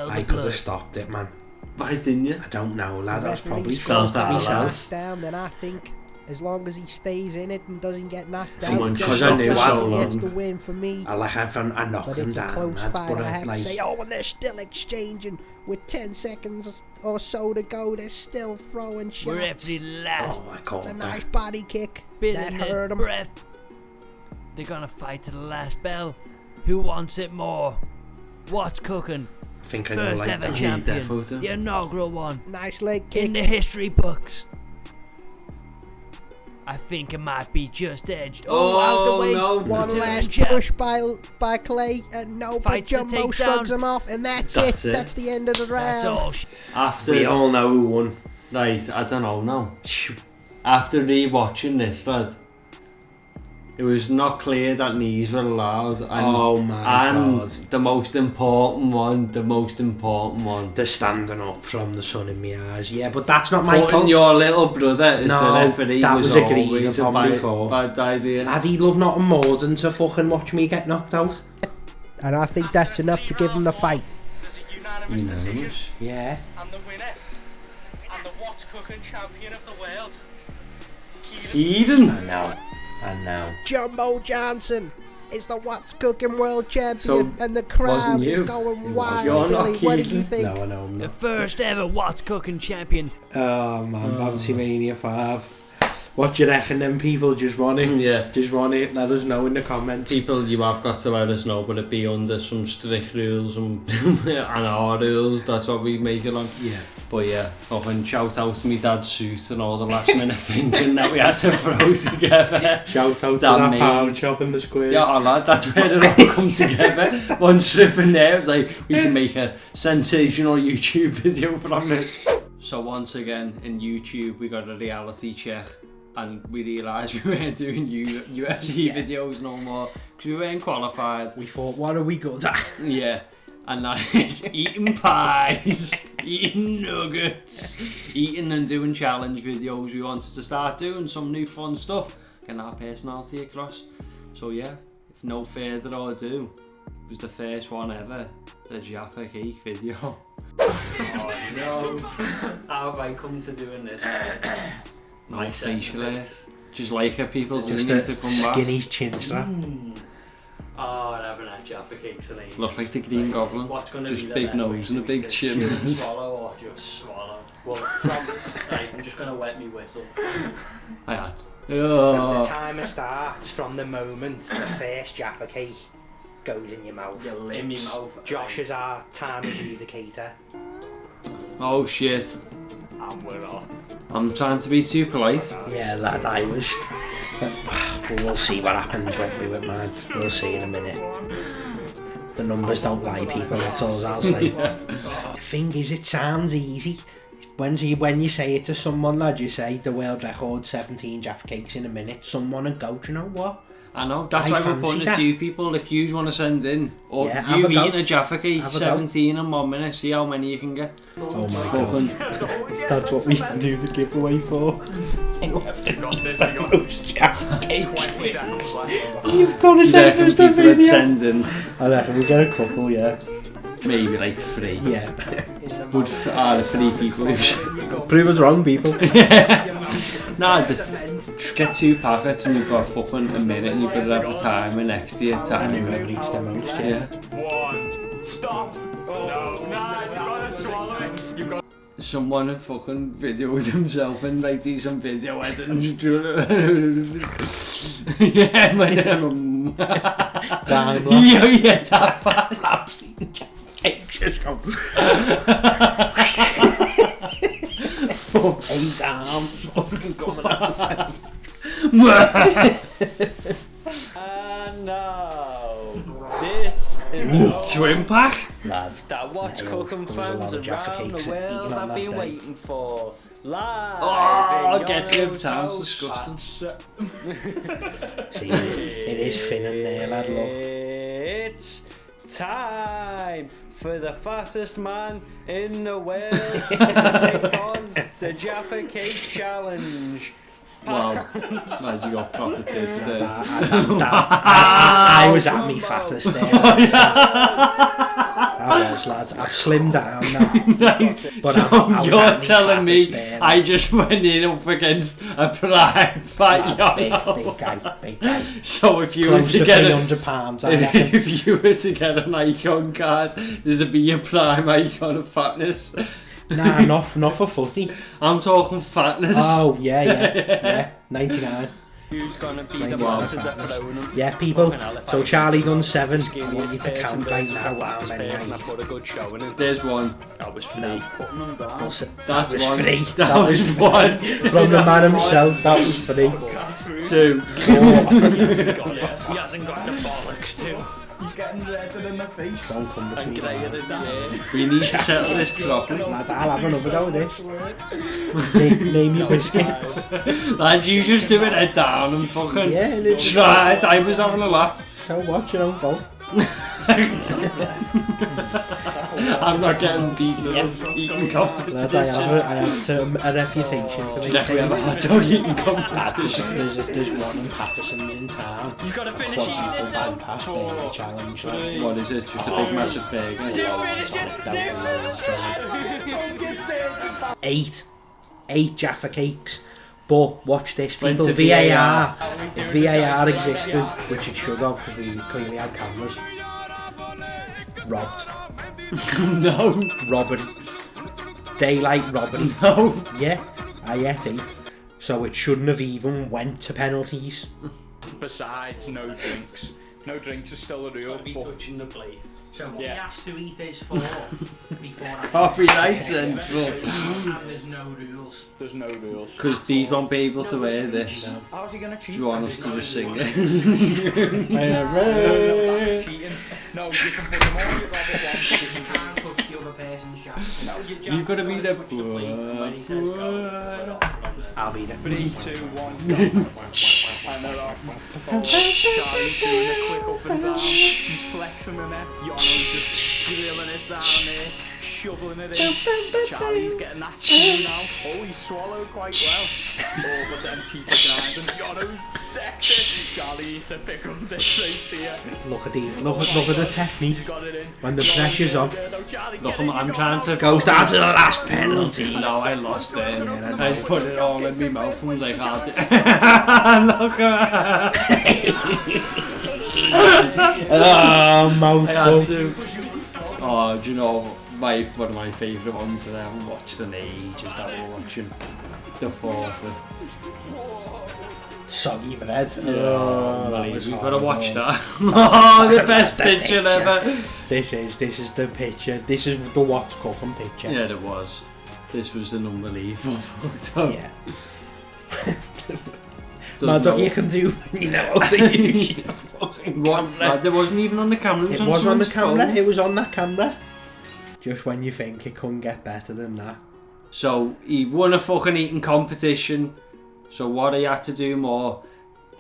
I could have stopped it, man. Why didn't you? I don't know, lad. I was probably felt felt myself. down, then I think as long as he stays in it and doesn't get knocked down, Someone because I knew gets the win for me. I knocked him down, lads, but but I have like... to say, and they're still exchanging with 10 seconds or so to go. They're still throwing shots. We're every last. Oh, I called It's a that. nice body kick. Bit That in hurt the him. breath. They're gonna fight to the last bell. Who wants it more? What's cooking? I think I know First like ever that. champion. The inaugural one. Nice leg kick. In the history books. I think it might be just edged. Oh, out the way. No. One To last the push by Clay, and no, but Fights the Jumbo takedown. shrugs him off, and that's it. That's the end of the round. That's all. After... We all know who won. Right, I don't know now. After re-watching this, lad, it was not clear that knees were allowed. And, Oh my and God. the most important one, The standing up from the sun in my eyes. Yeah, but that's not my putting fault. your little brother as No, the referee that was was agreed always a upon before. bad idea. Lad, he'd love nothing more than to fucking watch me get knocked out. And I think that's enough to give him the fight. There's a unanimous decision. Yeah. And the winner, and the What's Cooking champion of the world, Eden. I know. Jumbo Johnson is the What's Cooking world champion, So, and the crowd wasn't is you? going wild. You're not Billy, what do you Keegan. think? No, I know I'm The not. first ever What's Cooking champion. Oh man, Bouncy Mania 5. What do you reckon them people just want it? Yeah. Just want it, let us know in the comments. People, you have got to let us know, but it be under some strict rules and, and our rules. That's what we make it on. Yeah. But yeah, fucking shout out to me dad's suit and all the last minute thinking that we had to throw together. Shout out to That that made- pound shop in the square. Yeah, oh lad, that's where it all come together. One strip in there, it was like, we can make a sensational YouTube video from this. So once again, in YouTube, we got a reality check. And we realised we weren't doing UFC videos no more because we weren't qualified. We thought, what are we good at? Yeah, and now it's eating pies, eating nuggets, eating and doing challenge videos. We wanted to start doing some new fun stuff, getting our personality across. So yeah, if no further ado, it was the first one ever, the Jaffa Cake video. Oh no, how have I come to doing this? No facial hair. Just like her, people Just need a to come back. skinny chin strap. Oh, I haven't had Jaffa cakes in ages. Look like the Green Goblin. What's gonna Just be the big best nose way and a to big eat it? chin. Chew and swallow or just swallow? Well, right, I'm just gonna wet me whistle. I had. The Oh. timer starts from the moment the first Jaffa cake goes in your mouth. Your lips. In me mouth. Josh is our time adjudicator. Oh shit. And we're off. I'm trying to be too polite. Yeah, lad, I was. But we'll see what happens when we with mine. We'll see in a minute. The numbers don't lie, people. That's all I'll say. The thing is, it sounds easy. When you say it to someone, lad, you say the world record 17 Jaffa cakes in a minute. Someone will go, do you know what? I know, that's I why we're fancy putting it that. to you people. If you want to send in, or Yeah, have you a go. eating a Jaffa Cake, Have a go. 17 in 1 minute, see how many you can get. Oh my Fucking- god. That's what we can do the giveaway for. Most Jaffa cake wins. You've got to You send reckon us the people that video. send in I reckon we get a couple, yeah. maybe like 3. Yeah. Would the 3 people who Prove us wrong, people. Nah, just get 2 packets and you've got fucking a minute and you've got to have the timer next to you. And whoever eats the most, yeah. Yeah. One. Stop. No, you gotta swallow it. You got. someone had fucking videoed himself in like some video edits. Yeah, man. Time Yeah, that fast. Just go. 8 arms fucking coming out. And now, this is the Twin pack? Lad. that Watch Nailed. Cookin There was a lot fans of Jaffa around cakes the world eaten on have that been day. waiting for. Live Oh, in get your to town's house. disgusting. See, it is thin in there, lad, look. It's time for the fattest man in the world to take on the Jaffa Cake Challenge. Wow, man, you got proper tits there. I was at me fattest there. I was, lads. I've slimmed down now. But So I was you're at me telling me fattest there, I just went in up against a prime fight big guy. So if you Close were to to get 300 pounds, I reckon. if you were to get an icon card, there'd be a prime icon of fatness. Nah, not for footy. I'm talking fatness. Oh, yeah. 99. Who's gonna be the 99 fattest at throwing them? Yeah, people. Fucking hell, if So I Charlie was done 7. I skinniest want you to person count right versus now the how fattest many I person, I eat. put a good show in it. There's one. That was free. No. Putting them down. That That's was one. free. That was one. From the man himself, that was free. 2. He hasn't got the bollocks too. He's getting redder in the face. Don't come And between greyer them. than the air. We need to settle this properly. Lads, I'll have another go with this. Name your biscuit. Lads, you just do it head down and fucking Yeah, and it's try it. I was having a laugh. So what? Your own fault. I'm not getting beaten in this eating competition. Lad, I have a reputation to Next we have a maintain. hot dog eating Lad, competition. there's one in Patterson's in town. He's got to finish Quadruple eating. bypass burger challenge. Lad. What is it? Just a big massive burger. Eight Jaffa cakes. But watch this, Went people. to VAR. VAR existed, which it should have, because we clearly had cameras. Robbed. No. Robbery. Daylight robbery. No. Yeah, I ate 8. So it shouldn't have even went to penalties. Besides, no drinks. No drinks are still a rule. touching the plate. So what Yeah. he has to eat is 4 before I Copyright central. and there's no rules. There's no rules. Because these won't be able to wear this. How's he gonna cheat? Do you want us to just sing it? Cheating. No, you can put them on your Robert one. You can't touch the other person's jacket. No, You've got to be the. I'll be there. 3, 2, 1, go. And they're off. Charlie's doing a quick up and down. He's flexing in there. Yono's just drilling it down there, shoveling it in. Charlie's getting that chew now. Oh, he's swallowed quite well. Oh, but then teeth are grinding. Yono's decked it. Charlie needs to pick up this right here. Look at the technique. He's got it in. When the pressure's on. No, Charlie, Look, get it, I'm you trying got to. it. Goes down to the last penalty. No, I lost it. I know. I just put it all in my mouth and was like, hard to. Look at Oh, I had mouthful. to. Oh, do you know, one of my favourite ones that I haven't watched in ages that we're watching? The Forfeit. Soggy bread. Oh, that was we've got to watch horrible. that. Oh, the best picture picture. ever. This is the picture. This is the What's Cooking picture. Yeah, it was. This was an unbelievable photo. Yeah. Does Man, no- you can do when you know how to use your fucking camera. There wasn't even on the camera. It was on the someone's camera. phone. It was on that camera. Just when you think it couldn't get better than that. So he won a fucking eating competition. So what he had to do more,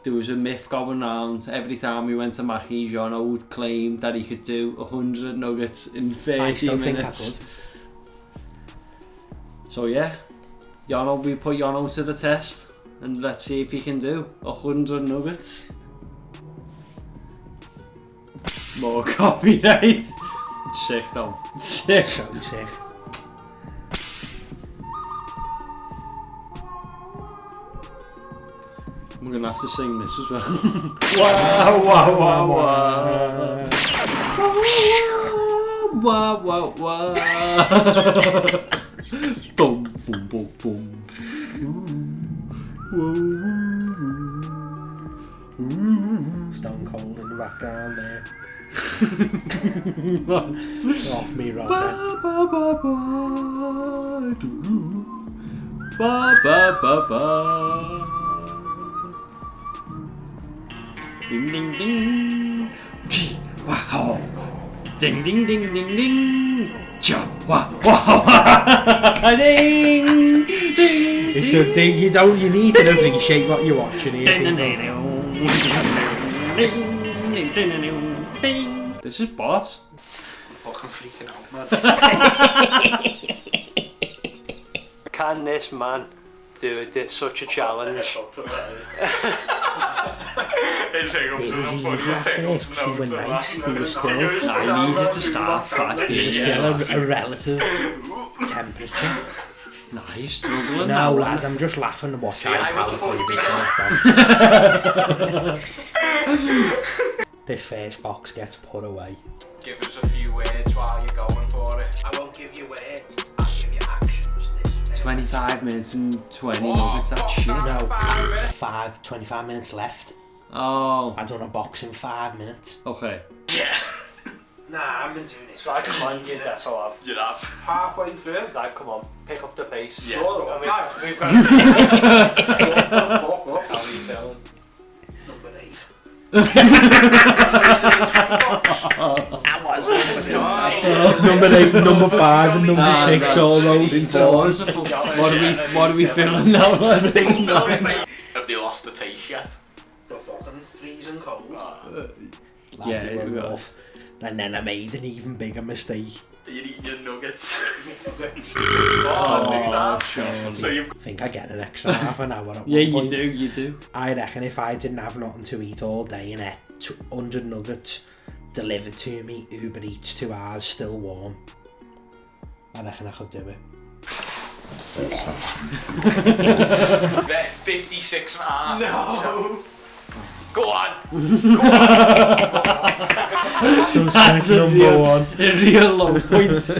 there was a myth going around. Every time we went to Mackey's, Jono would claim that he could do 100 nuggets in 30 I still minutes. think I could. So yeah, Jono, we put Jono to the test. And let's see if he can do 100 nuggets. More copyright. Sick though. Sick. So sick. We're gonna have to sing this as well. Wow, wow, wow, wow. Wow, wow, wow. Off me rocker. Ding ding ding. Gee, wow. Ding ding ding ding ding. Cha wow wow. Ding ding. It's a thing you need to appreciate what you're watching here. This is boss. I'm fucking freaking out, man. Can this man do it? Such a challenge. He was still, I needed to start fast. he was still a relative temperature. Nah, he's struggling. No, lads, I'm just laughing at what this first box gets put away. Give us a few words while you're going for it. I won't give you words, I'll give you actions. 25 minutes and 20 nuggets, that's shit. No, 25 minutes left. Oh. I done a box in 5 minutes. Okay. Yeah. Nah, I've been doing this. Right, come on, kids, that's all I've. You'd have. Halfway through. Right, come on, pick up the pace. Yeah. Shut up, guys. We've got Fuck up. How are you feeling? Number 8. Number 8, number 5 and number 6 all rolled into one. What are we feeling now? Have they lost the taste yet? The fucking freezing cold. Yeah, they were rough. And then I made an even bigger mistake. Do you eat your nuggets? Oh, Sean. So you've I think I get an extra half an hour at Yeah, one you point. do, you do. I reckon if I didn't have nothing to eat all day and ate 100 nuggets delivered to me, Uber Eats 2 hours still warm, I reckon I could do it. They're 56 and a half. No. Go on. Suspect number 1. A real low point.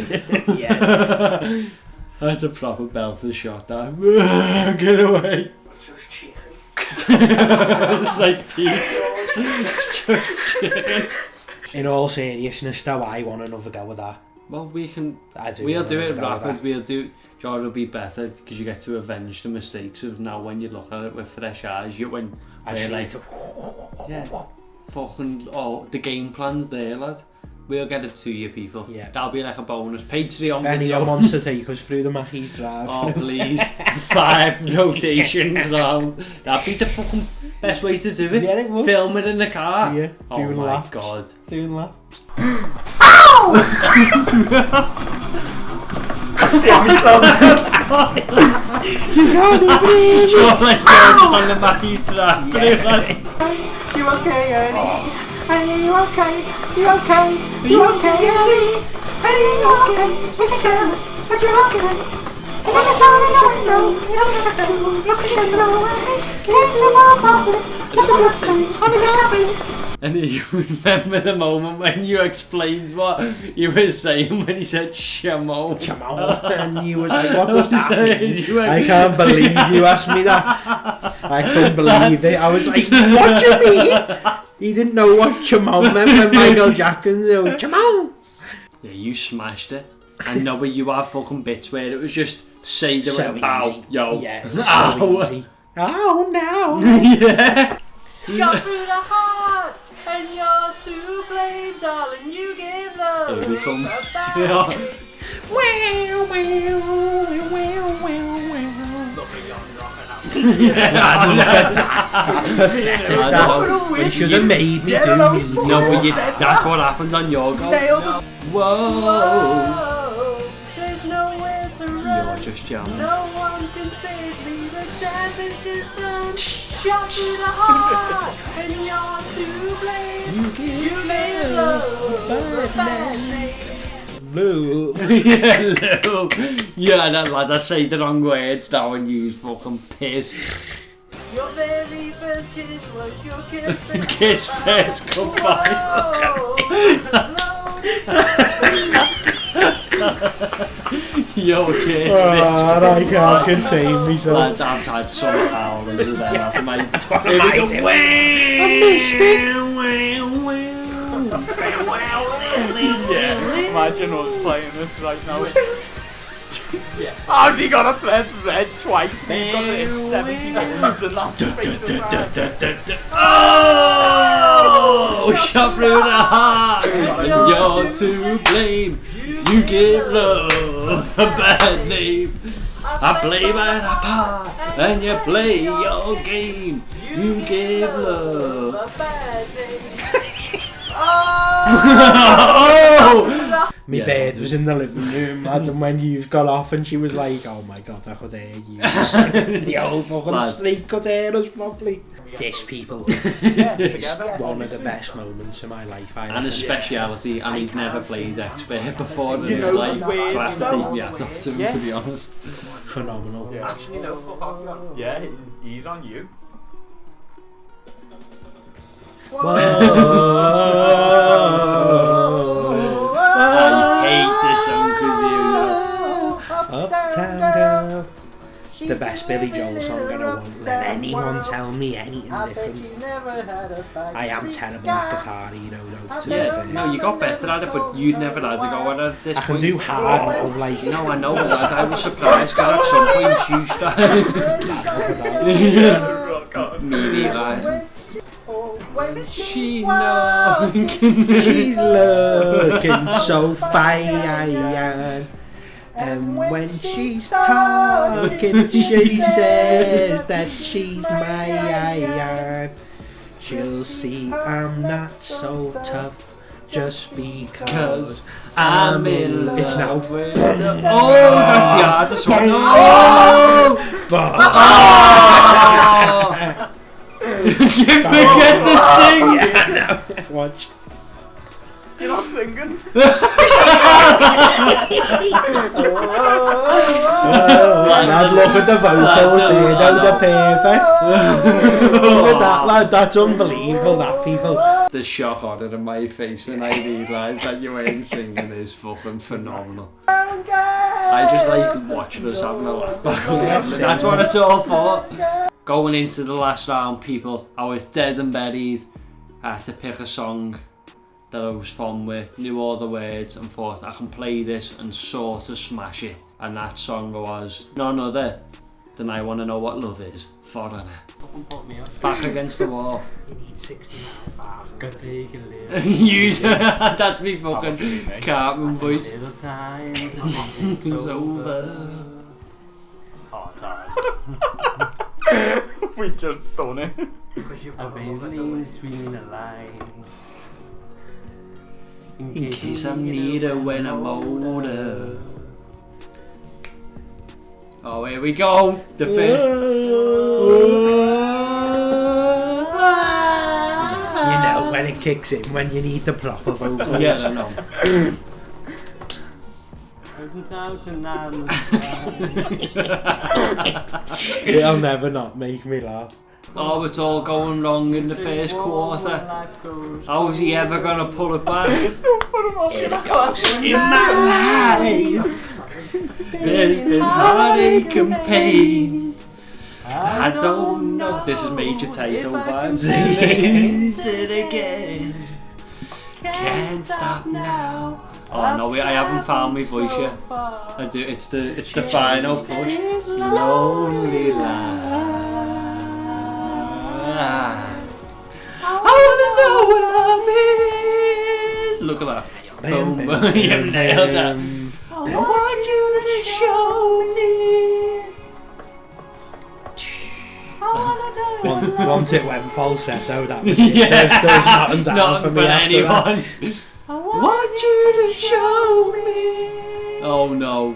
Yeah. That's a proper belter shot, that. Get away. Just chicken. It's like Pete. Just chicken. In all seriousness though, I want another go with that. Well, we can. I do. We'll want do it another go with rapid. that. We'll do. John will be better because you get to avenge the mistakes of now when you look at it with fresh eyes. You when I they're just like, need to... yeah, fucking the game plan's there, lad. We'll get it to you, people. Yeah. That'll be like a bonus Patreon If anyone video. wants to take us through the Mackey's drive. Oh please, 5 rotations round. That'd be the fucking best way to do it. Yeah, it would. Film it in the car. Yeah, Oh doing my laps. god. Doing laps. You can't even. You're like on the Mackey's drive. You okay, Ernie? Ernie, you okay? You okay? You okay, Ernie? Ernie, you okay? Look at this, but you're okay. And then I saw in the window, look at the window, came to our apartment, look at the stains on the carpet. And you remember the moment when you explained what you were saying when he said Shamo? Shamo. And you was like, what does that mean? You went- I can't believe you asked me that. I couldn't believe it. I was like, what do you mean? He didn't know what Chamon meant when Michael Jackson said, Chamon. Yeah, you smashed it. I know, but you have fucking bits where it was just say the So word ow, easy. yo. Yeah, it was ow. so easy. Oh, no. Yeah. Shot through the heart, and you're to blame, darling. You give love. Here we come. a bad Yeah. hit. Wow, wow, wow, wow, wow. Look at young rocking out. That's pathetic. That. They should have made me do it. No, but that's what happened on your goal. Whoa. Whoa, there's nowhere to You're run. just jamming. No one can save me. The damage is done. Shot through the heart, and you're to blame. You give give love a bad name. Blue. Yeah, no. Yeah, that lad, I say the wrong words now and use fucking piss. Your very first kiss was your kiss first. Kiss first goodbye. Yo, kiss Oh, I can't contain myself. Lad, I've had some howlers of them, haven't I? I missed it. imagine us playing this right now. How's he got to press red twice? We've got to hit 70 buttons in that space of time. Oh, shot through the heart. You're to blame. You give love a bad name. I play my part and you play your game. You give love a bad name. Oh! My bed was in the living room, lad, and when you got off and she was like, oh my god, I could hear you. The old fucking street could hear us probably. This, people, is one of the best moments of my life. And his speciality, and he's never played expert before in his life. So I have to take my hat off to him, to be honest. Phenomenal. Yeah. Actually, no, fuck off, Jan. Yeah, he's on you. Whoa. I hate this song because Uptown Girl. It's the best Billy Joel song, and I won't let anyone tell me anything different. I am terrible at guitar, you know, though, to be fair. No, you got better at it, but you'd never had to go at it at this point. I can do hard, I'm like... No, I know that. I was surprised because at some point you started... Me realising. When she's looking, she's looking so fine, and when she's talking, she says that she's mine. She'll see I'm not so tough just because I'm in love. It's now. Oh, that's the hardest one. Oh! You forget to sing! Yeah, no. Watch. You're not singing? Lad, look at the vocals there, they're perfect. Look at that, lad, that's unbelievable, that, people. The shock on it in my face when I realised that you weren't singing is fucking phenomenal. I just like watching us having a laugh back on camera. That's what it's all for. Going into the last round, people, I was dead and buried. I had to pick a song that I was fun with, knew all the words, and thought I can play this and sort of smash it. And that song was none other than I Wanna Know What Love Is, Foreigner. Back against the wall. You need 60 miles fast. Gotta take a little. Use that's me fucking Cartman voice. Little time to It's over. We just done it. I've been reading between the lines. In case I need her when I'm older. Oh, here we go. The first. You know when it kicks in, when you need the proper vocals. Yes, I know. It'll never not make me laugh. Oh, it's all going wrong in the first quarter. How is he ever gonna pull it back? Don't put him off. In my life, there's been heartache and pain. I don't know. This is Major Tato vibes. Is it again? Can't stop now. Oh no, I haven't found my voice yet. I do. It's the final push. Lonely line. I wanna know what love is. Look at that. Boom. You nailed that. I want you to show me. Once it went falsetto, that was it. There's nothing down for me after anyone. that. I want you to show me. Oh no.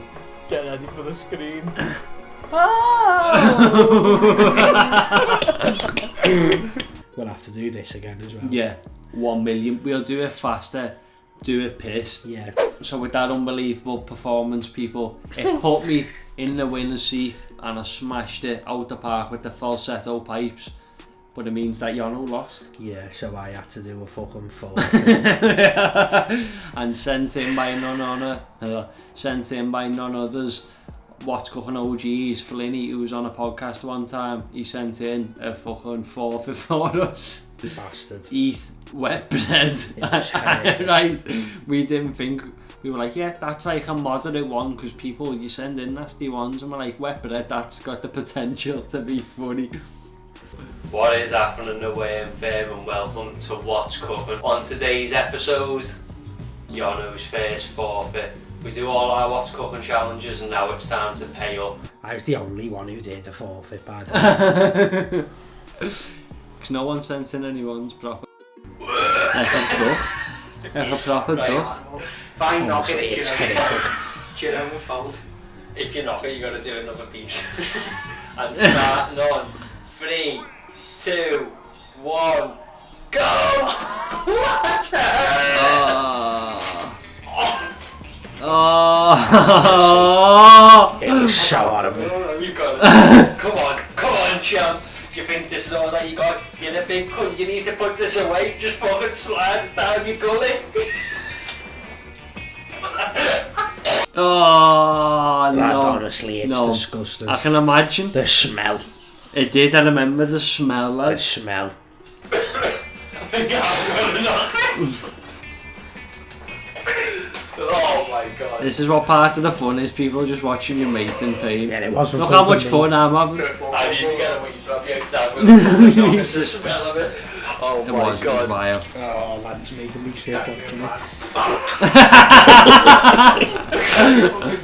Get ready for the screen. We'll have to do this again as well. Yeah, 1 million. We'll do it faster, do it pissed. Yeah. So with that unbelievable performance, people, it put me in the winner's seat and I smashed it out the park with the falsetto pipes. But it means that Yono lost. Yeah, so I had to do a fucking full. And sent in by none others. What's Cookin OGs, Flinny, who was on a podcast one time, he sent in a fucking forfeit for us. Bastard. eat wet bread. was horrific. Right, we didn't think, we were like, yeah, that's like a moderate one, because people, you send in nasty ones, and we're like, wet bread, that's got the potential to be funny. What is happening away in Fair, and welcome to What's Cooking. On today's episode, Yono's first forfeit. We do all our What's Cooking challenges, and now it's time to pay up. I was the only one who did a forfeit, by the way. Because no one sent in anyone's proper. Like a duck. Like a proper duck. Fine, knock Honestly, it. it's horrific. It's your own fault. If you knock it, you gotta do another piece. And starting on 3, 2, 1, go! What? It was so horrible. You got it. Come on, champ. You think this is all that you got? You're a big cunt. You need to put this away. Just fucking slide it down your gully. Oh no! Honestly, it's disgusting. I can imagine The smell. it did. I remember the smell. The Like. smell. Oh my god. This is what part of the fun is. People just watching your mate in pain. Yeah, it wasn't Look fun how for much me. fun I'm having. I need to get away from you because I'm going to notice the smell of it. Oh It my was god. vile. Oh, that's making me sick watching it.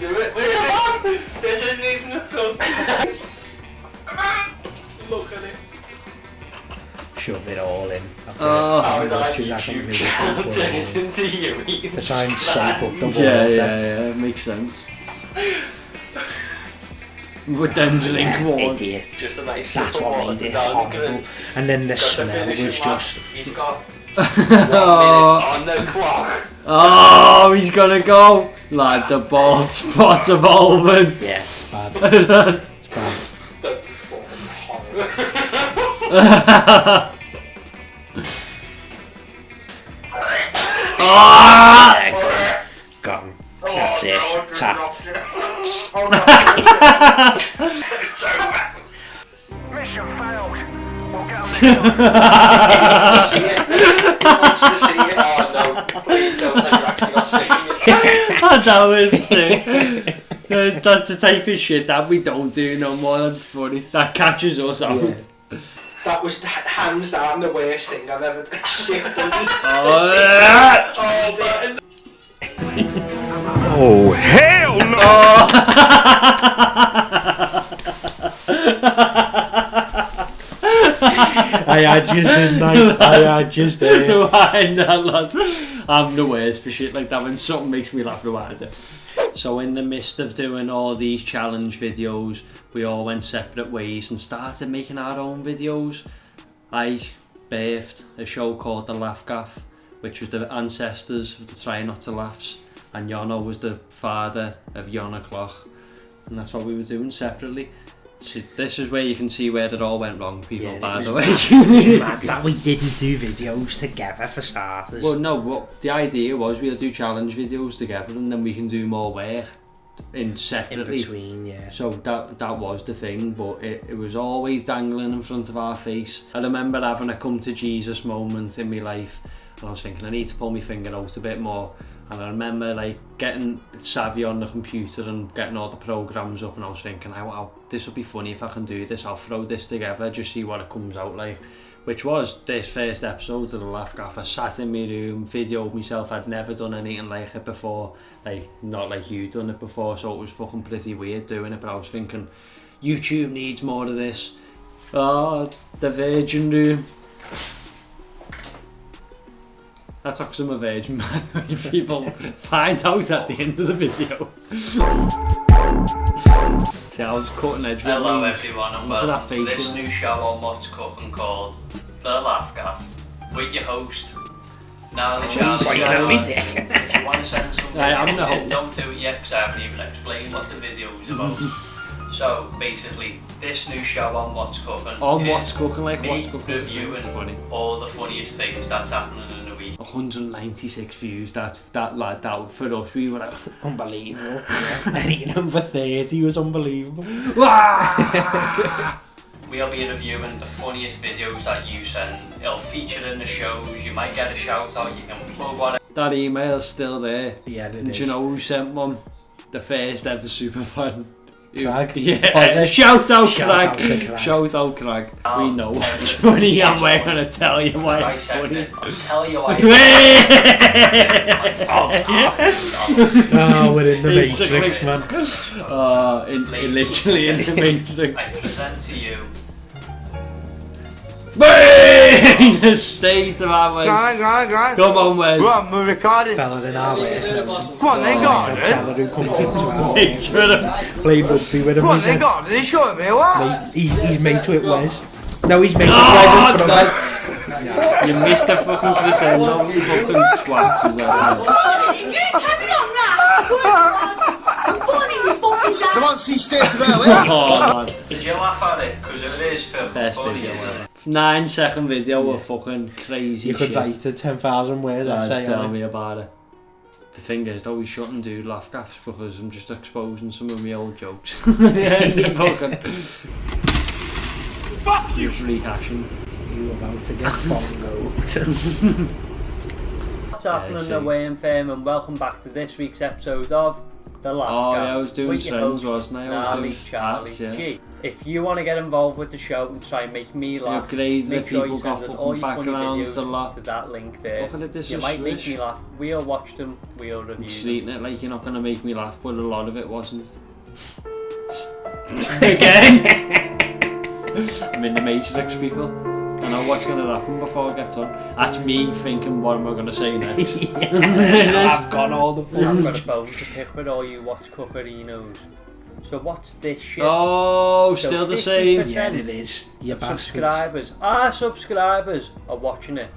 Do it. They didn't even cook. Look at it. Shove it all in. I was on Watches that on YouTube video channel, before turn it into you eating to try and soak up the water. Yeah, makes sense. But then drink water. Idiot. Just a nice That's sip of what water made it down the horrible. grid. And then the Got the smell finishing was lap. just... He's got 1 minute on the clock. Oh, he's gonna go. Like the bald spot of Alvin. Yeah, it's bad. It's bad. The fucking horror. Gone. That's it. Tapped. Mission failed. We'll get See it. He wants to see it. Oh no, please don't say you're actually not seeing it. That was sick. That's the type of shit that we don't do no more. That's funny. That catches us out. Yeah. That was hands down the worst thing I've ever done. Sick bloody. Oh, hell no! I had just in night. I had just there. Why not, lad? I'm the worst for shit like that when something makes me laugh no matter. So in the midst of doing all these challenge videos, we all went separate ways and started making our own videos. I birthed a show called The Laugh Gaff, which was the ancestors of the Try Not to Laughs, and Yono was the father of Yon O'Clock, and that's what we were doing separately. So this is where you can see where it all went wrong, people, Yeah, by it the was way. mad that we didn't do videos together for starters. Well, no, what the idea was we'll do challenge videos together and then we can do more work in separately. In between, yeah. So that was the thing, but it was always dangling in front of our face. I remember having a come to Jesus moment in my life, and I was thinking I need to pull my finger out a bit more. And I remember like getting savvy on the computer and getting all the programs up, and I was thinking, wow, this will be funny if I can do this. I'll throw this together, just see what it comes out like. Which was this first episode of The Laugh Gaff. I sat in my room, videoed myself. I'd never done anything like it before, like not like you done it before, so it was fucking pretty weird doing it. But I was thinking, YouTube needs more of this. Oh, the Virgin Room. That's actually my virgin, man. People find out at the end of the video. See, I was cutting edge. Hello everyone and Look at that welcome to face, this you know. new show on What's Cooking called The Laugh Gaff with your host, Gnarly Charlie. Well, you know me, Dick. If you want to send some I am videos the in, host. don't do it yet because I haven't even explained what the video is about. So basically, this new show on What's Cooking On is What's Cooking, like me What's Cooking. reviewing Funny. all the funniest things that's happening in the week. 196 views. That lad, that for us, we were like, Unbelievable. Anything over 30 was unbelievable. We'll be reviewing the funniest videos that you send. It'll feature in the shows. You might get a shout out. You can plug on it. That email's still there. Yeah, it and is. do you know who sent one? The first ever superfan. Craig? Yeah. Shout out Shout out to Craig. Craig. Shout out Craig. We know what's funny and we're going to tell you why I it's said funny. it. I'll tell you why. Oh, we're in the Basically. Matrix, man. Literally in the Matrix. I present to you. The state of our Wes. Come on, Wes. we're recording. Fella in our way. Go on, then, go on, then. Fella who comes into our Picture of him. play rugby with him. Go on, He's then, go on. He's showing me what? He's mate with Wes. No, he's mate with Oh, Wes. But God. You missed a fucking crescendo. You fucking twats is that. You carry on that. I'm funny, you fucking dad. Come on, see, stay to there, Oh, man. Did you laugh at it? Because if it is for Best funny, video isn't ever. it? 9-second video with fucking crazy you could shit. write a 10,000 word essay Tell on me it. about it. The thing is, though, we shouldn't do laugh gaffs because I'm just exposing some of my old jokes. Fucking. Fuck you. Just rehashing. You about to get bongoed. What's happening, the Wayne fam, and welcome back to this week's episode of The Laugh Oh, Gaff yeah, I was doing with your trends, host, wasn't I? I Gnarly was doing Charlie ads, yeah. G. If you want to get involved with the show and try and make me laugh, crazy make that sure people you got send us fucking all your funny backgrounds to videos laugh. to that link there. Look at this You is might make swish. me laugh. We'll watch them, we'll I'm review them. treating it like you're not going to make me laugh, but a lot of it wasn't. Again! I'm in the Matrix, people. I know what's going to happen before it gets on. That's me thinking, what am I going to say next? I've got all the I've fun. got a bone to pick with all you What's Cookerinos. So what's this shit? Oh, So still the same. 50% Yeah, it is. You bastards. Subscribers are watching it,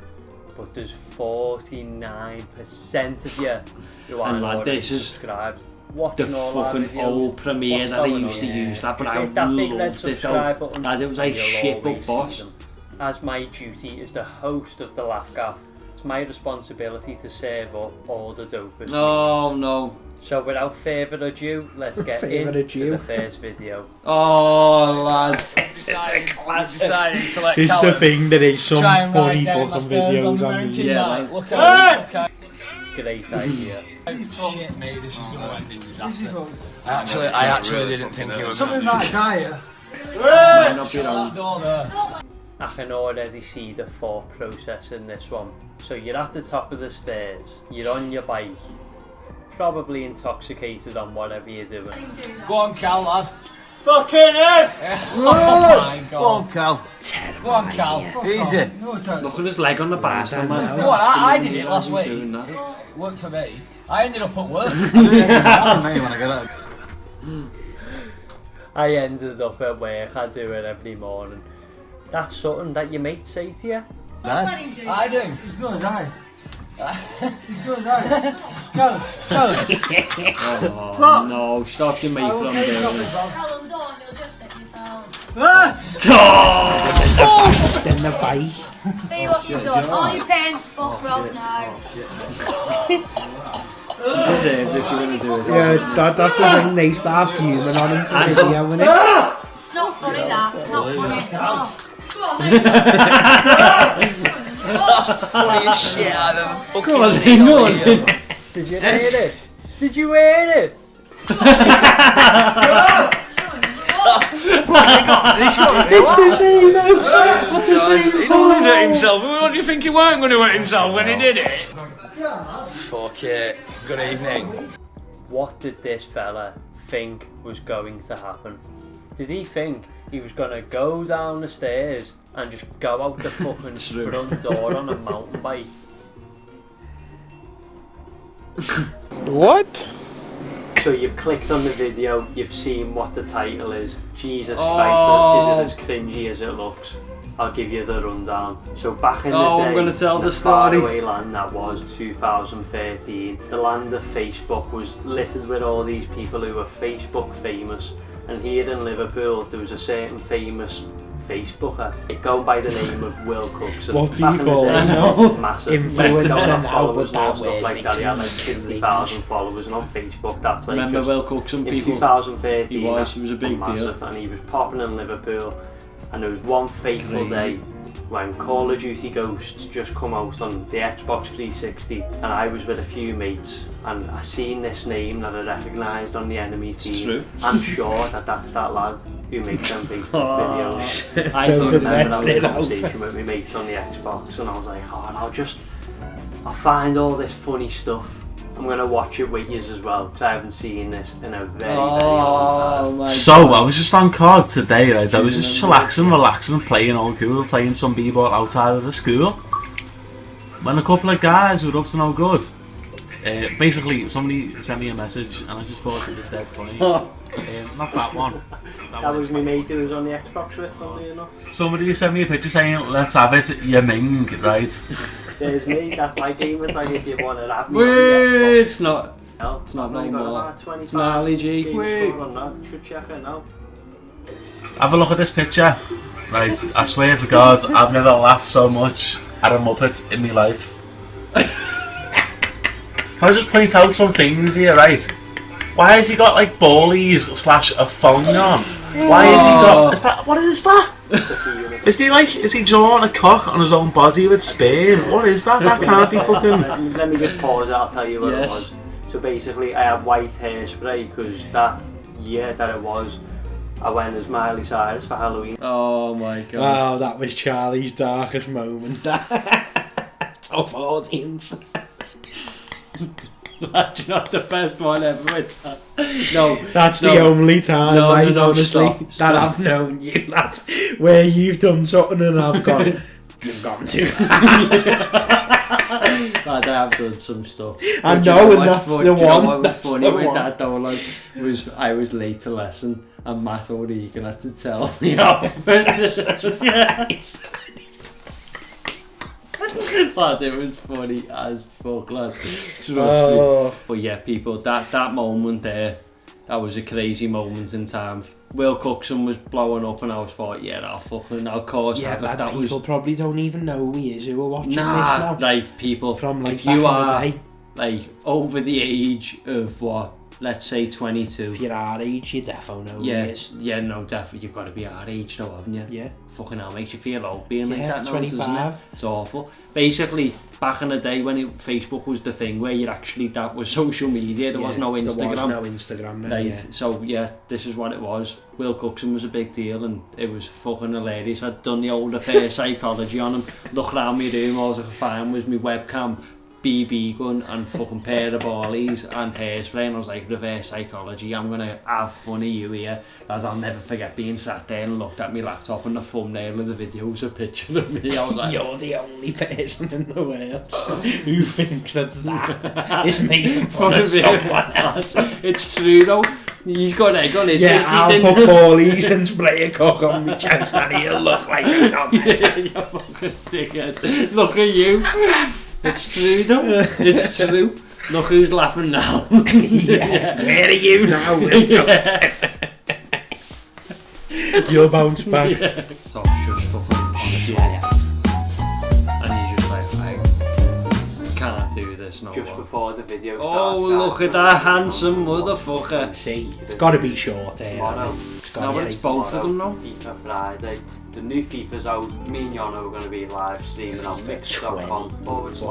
but there's 49% of you who aren't And lad, already this is subscribed. The Watching all our fucking videos. old premiere What's that I going used to on? use that, but Just I hit that big red loved it subscribe though. button Lad, it was like and you'll shit book always see boss. them. As my duty as the host of the Laugh Gaff, it's my responsibility to serve up all the dopest. Oh no. So without further ado, let's get Further into ado. the first video. Oh lad. Decided to let This is Callum the thing, there is some try and ride funny down fucking my stairs videos the on mountain these. Yeah, side. lads. Look at Great idea. shit, mate, this is going to end in disaster. I actually didn't think it was something might die. Might not be wrong. I can already see the thought process in this one. So you're at the top of the stairs, you're on your bike, probably intoxicated on whatever you're doing. Go on, Cal, lad. Fucking it! Oh my god. Go on, Cal. Go on, Cal. Easy. Look at his leg on the bastard, man. Go on, I did it Didn't last realise he week. was doing that. Worked for me. I ended up at work. I ended up at work, I do it every morning. That's something that your mates say to you. I do. He's gonna die. He's gonna die. Go, go. Oh no, stop your mate from doing it. Callum, don't, you'll just set yourself. Then the bike. See what you've done. All your parents fuck broke now. You deserved it if you're going to do it. Yeah, that's the thing, they start fuming on him for video, innit? It's not funny that. It's not funny. Oh. Come on, then. Funniest shit I've ever fucking Come on, seen hang on on. video. Did you hear it? Did you hear it? It's the same episode at the same He time. did it himself. What do you think he weren't going to do it himself when he did it? Fuck it. Good evening. What did this fella think was going to happen? Did he think he was going to go down the stairs and just go out the fucking front door on a mountain bike? What? So you've clicked on the video, you've seen what the title is. Jesus Oh. Christ, is it as cringy as it looks? I'll give you the rundown. So back in the day, I'm gonna tell the faraway story. land that was 2013, the land of Facebook was littered with all these people who were Facebook famous. And here in Liverpool, there was a certain famous Facebooker going by the name of Will Cooks. What do Back you in call the day, him? massive Influencer, don't have how followers would and all that stuff word like that. He had like make 50,000 followers, and on Facebook, that's like Remember just Will Cook, some in people. 2013. He was a big deal. massive, and he was popping in Liverpool. And there was one fateful day when Call of Duty Ghosts just come out on the Xbox 360, and I was with a few mates, and I seen this name that I recognised on the enemy team. It's true. I'm sure that that's that lad who makes them Facebook videos. I So don't to remember test having a it out. conversation with my mates on the Xbox, and I was like, oh, I'll find all this funny stuff. I'm going to watch it with yous as well, because I haven't seen this in a very, very long time. So, I was just on COD today, right? I was just chillaxing, relaxing, playing all cool, playing some b-ball outside of the school. When a couple of guys who were up to no good, basically somebody sent me a message and I just thought it was dead funny. Not that one. That was my mate who was on the Xbox with, funnily enough. Somebody sent me a picture saying, let's have it, you Ming, right? There's me, that's my game. It's like if you want to have me. Wait, it's not. It's not no more. It's not Ali G. Wait. Should check it now. Have a look at this picture. Right, I swear to God, I've never laughed so much at a Muppet in my life. Can I just point out some things here, right? Why has he got like ballies / a phone on? Why has he got... What is that? Is he drawing a cock on his own body with sperm? What is that? That can't be fucking... Let me just pause it, I'll tell you what it was. So basically I had white hairspray because that year that it was, I went as Miley Cyrus for Halloween. Oh my god. Oh, that was Charlie's darkest moment. Tough audience. That's not the best one ever. It's no. That's the only time, honestly, stop. that I've known you. That's where you've done something and I've gone, you've gone too far. Lad, I have done some stuff. I know, and that's the one. You know what was That's funny the with one. that though? Like, I was late to lesson, and Matt O'Regan had to tell me off. Lad, it was funny as fuck, lad. Trust me. But yeah, people, that moment there, that was a crazy moment in time. Will Cookson was blowing up, and I was thought, I'll cause Yeah, havoc. that people probably don't even know who he is who are watching this now. Right, people. From like if back you in are the day. like over the age of what? Let's say 22. If you're our age, you defo know who he is. Yeah, no, definitely. You've got to be our age now, haven't you? Yeah. Fucking hell, makes you feel old being like that now, 25. doesn't it? It's awful. Basically, back in the day when Facebook was the thing where that was social media, there was no Instagram. There was no Instagram then, right, so this is what it was. Will Cookson was a big deal and it was fucking hilarious. I'd done the old affair psychology on him. Look around my room, all I could find was my webcam, BB gun and fucking pair of ballies and hairspray, and I was like, reverse psychology, I'm gonna have fun of you here. Lads, I'll never forget being sat there and looked at my laptop and the thumbnail of the video was a picture of me. I was like, you're the only person in the world who thinks that is making fun of someone else. It's true though. He's got egg on his face. I'll put ballies and spray a cock on my chest and he'll look like a knobhead. Yeah, you fucking dickhead. Look at you. It's true though. It's true. Look who's laughing now. Yeah. Where are you now? You'll bounce back. Yeah. Top just fucking on and you're just like, I can't do this no Just more. before the video starts. Oh, look at that handsome motherfucker. See, it's got to be short hair. Tomorrow. No, it's both of them now. FIFA Friday. The new FIFA's out. Me and Yono are going to be live streaming on mix.com/What's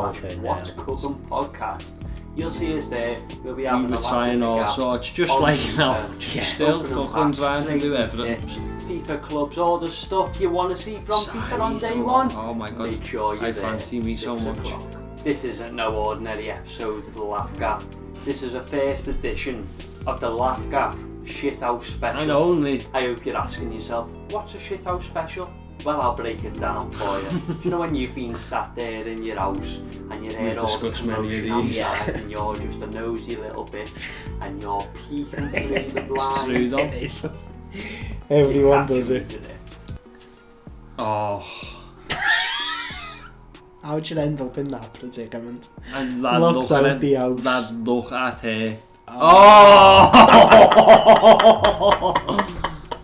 Cookin podcast. You'll see us there. We'll be having We were a laugh trying in the all gap. sorts, just On like FIFA, now. Still opening fucking packs, trying to do snake everything. tips, FIFA clubs, all the stuff you want to see from FIFA on day one. Oh my god, Make sure you're I there. fancy me so 6 much. o'clock. This isn't no ordinary episode of the Laugh Gap. This is a first edition of the Laugh Gap Shithouse Special. And only. I hope you're asking yourself, what's a shithouse special? Well, I'll break it down for you. Do you know when you've been sat there in your house and you hear all the commotion outside and you're just a nosy little bitch and you're peeking through the blinds? It is. Everyone does it. Oh. How'd you end up in that predicament? And lad, Looked look out at the it. house. Lad, look at her. Oh!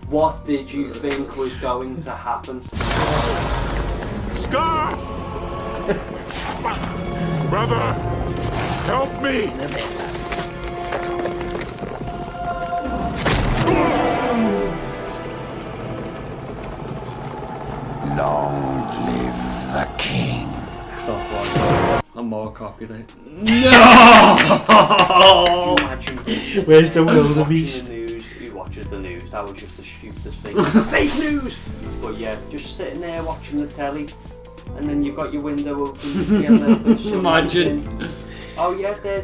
What did you think was going to happen? Scar! Brother, help me! Long live the king. And more copyright. No! Imagine Where's the wildebeest? Who watches the news? That was just the stupidest thing. The fake news! But yeah, just sitting there watching the telly, and then you've got your window open. You get a little bit of sun. Imagine. Oh yeah, they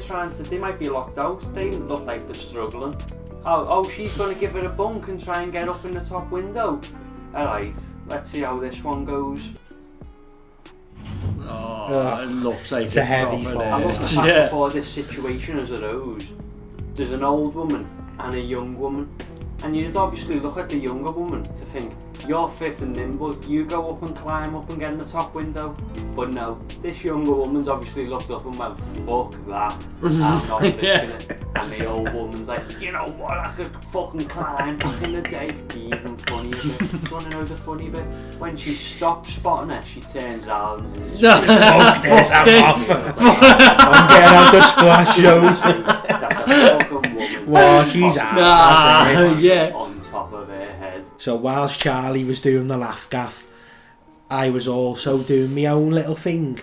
might be locked out. They look like they're struggling. Oh, she's going to give it a bunk and try and get up in the top window. Alright, let's see how this one goes. Oh, it looks like it's a heavy fall. I love the fact before this situation as arose, there's an old woman and a young woman, and you'd obviously look at the younger woman to think, you're fit and nimble, you go up and climb up and get in the top window. But no, this younger woman's obviously looked up and went, fuck that, I'm not risking it. And the old woman's like, you know what, I could fucking climb back in the day. The even funnier bit, you wanna know the funny bit? When she stops spotting her, she turns around and is fuck this, I'm off. I'm getting out the splash show. Wow, she's out. Yeah. On top of her head. So whilst Charlie was doing the laugh gaff, I was also doing my own little thing.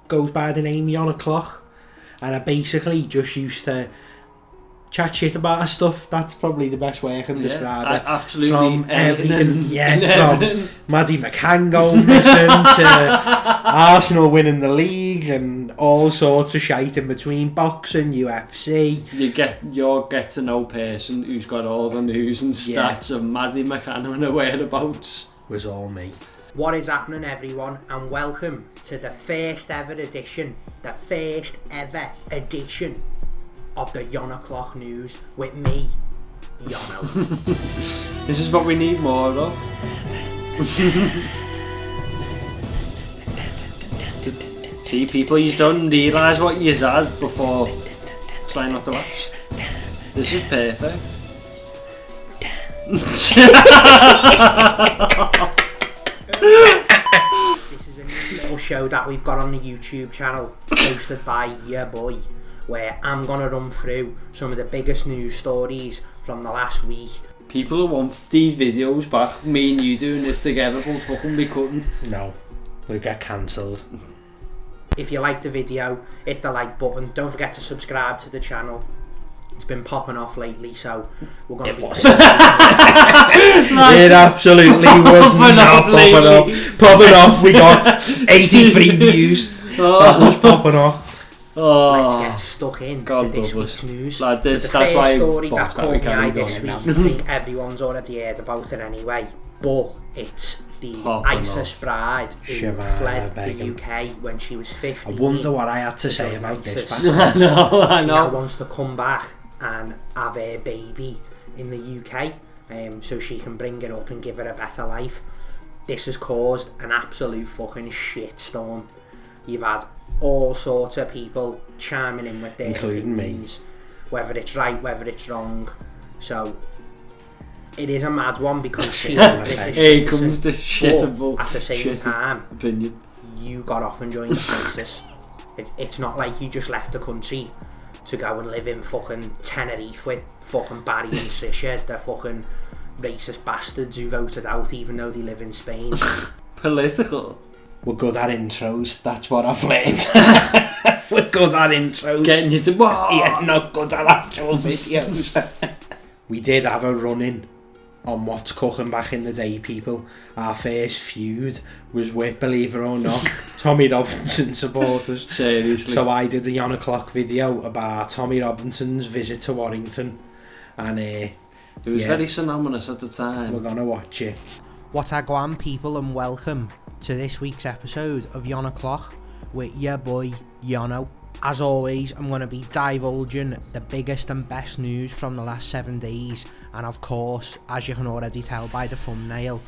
Goes by the name Yon O'Clock, and I basically just used to chat shit about her stuff. That's probably the best way I can describe it. Absolutely. From everything, everything. from Maddie McCann going missing to Arsenal winning the league and all sorts of shite in between, boxing, UFC. You're get to know person who's got all the news and stats of Maddie McCann and her whereabouts. Was all me. What is happening, everyone, and welcome to the first ever edition of the Yon O'Clock News with me, Yono. This is what we need more of. See, people, you don't realise what you said before trying not to laugh. This is perfect. This is a new little show that we've got on the YouTube channel, hosted by your boy, where I'm gonna run through some of the biggest news stories from the last week. People who want these videos back, me and you doing this together, will fucking be couldn't. No, we'll get cancelled. If you like the video, hit the like button. Don't forget to subscribe to the channel. It's been popping off lately, so we're going to be... It absolutely was not popping off. Popping off, we got 83 views. That was popping off. Let's get stuck into this week's news. Like this, the that's first why story that caught my eye this week, I think everyone's already heard about it anyway, but it's the ISIS bride who fled the UK when she was 15. I wonder what I had to say about this. I know. She now wants to come back and have her baby in the UK, so she can bring it up and give her a better life. This has caused an absolute fucking shitstorm. You've had all sorts of people chiming in with their opinions, whether it's right, whether it's wrong. So it is a mad one because she's a British Here comes the shittable, at the same time opinion. You got off and joined ISIS. It's not like you just left the country to go and live in fucking Tenerife with fucking Barry and Trisha. They're fucking racist bastards who voted out even though they live in Spain. Political. We're good at intros, that's what I've learned. We're good at intros. Getting you to... Yeah, not good at actual videos. We did have a run-in on what's cooking back in the day, people. Our first feud was with, believe it or not, Tommy Robinson supporters. Seriously. So I did the Yon O'Clock video about Tommy Robinson's visit to Warrington, and it was very synonymous at the time. We're gonna watch it. What a go on, people, and welcome to this week's episode of Yon O'Clock with your boy Yono. As always, I'm going to be divulging the biggest and best news from the last 7 days, and of course, as you can already tell by the thumbnail,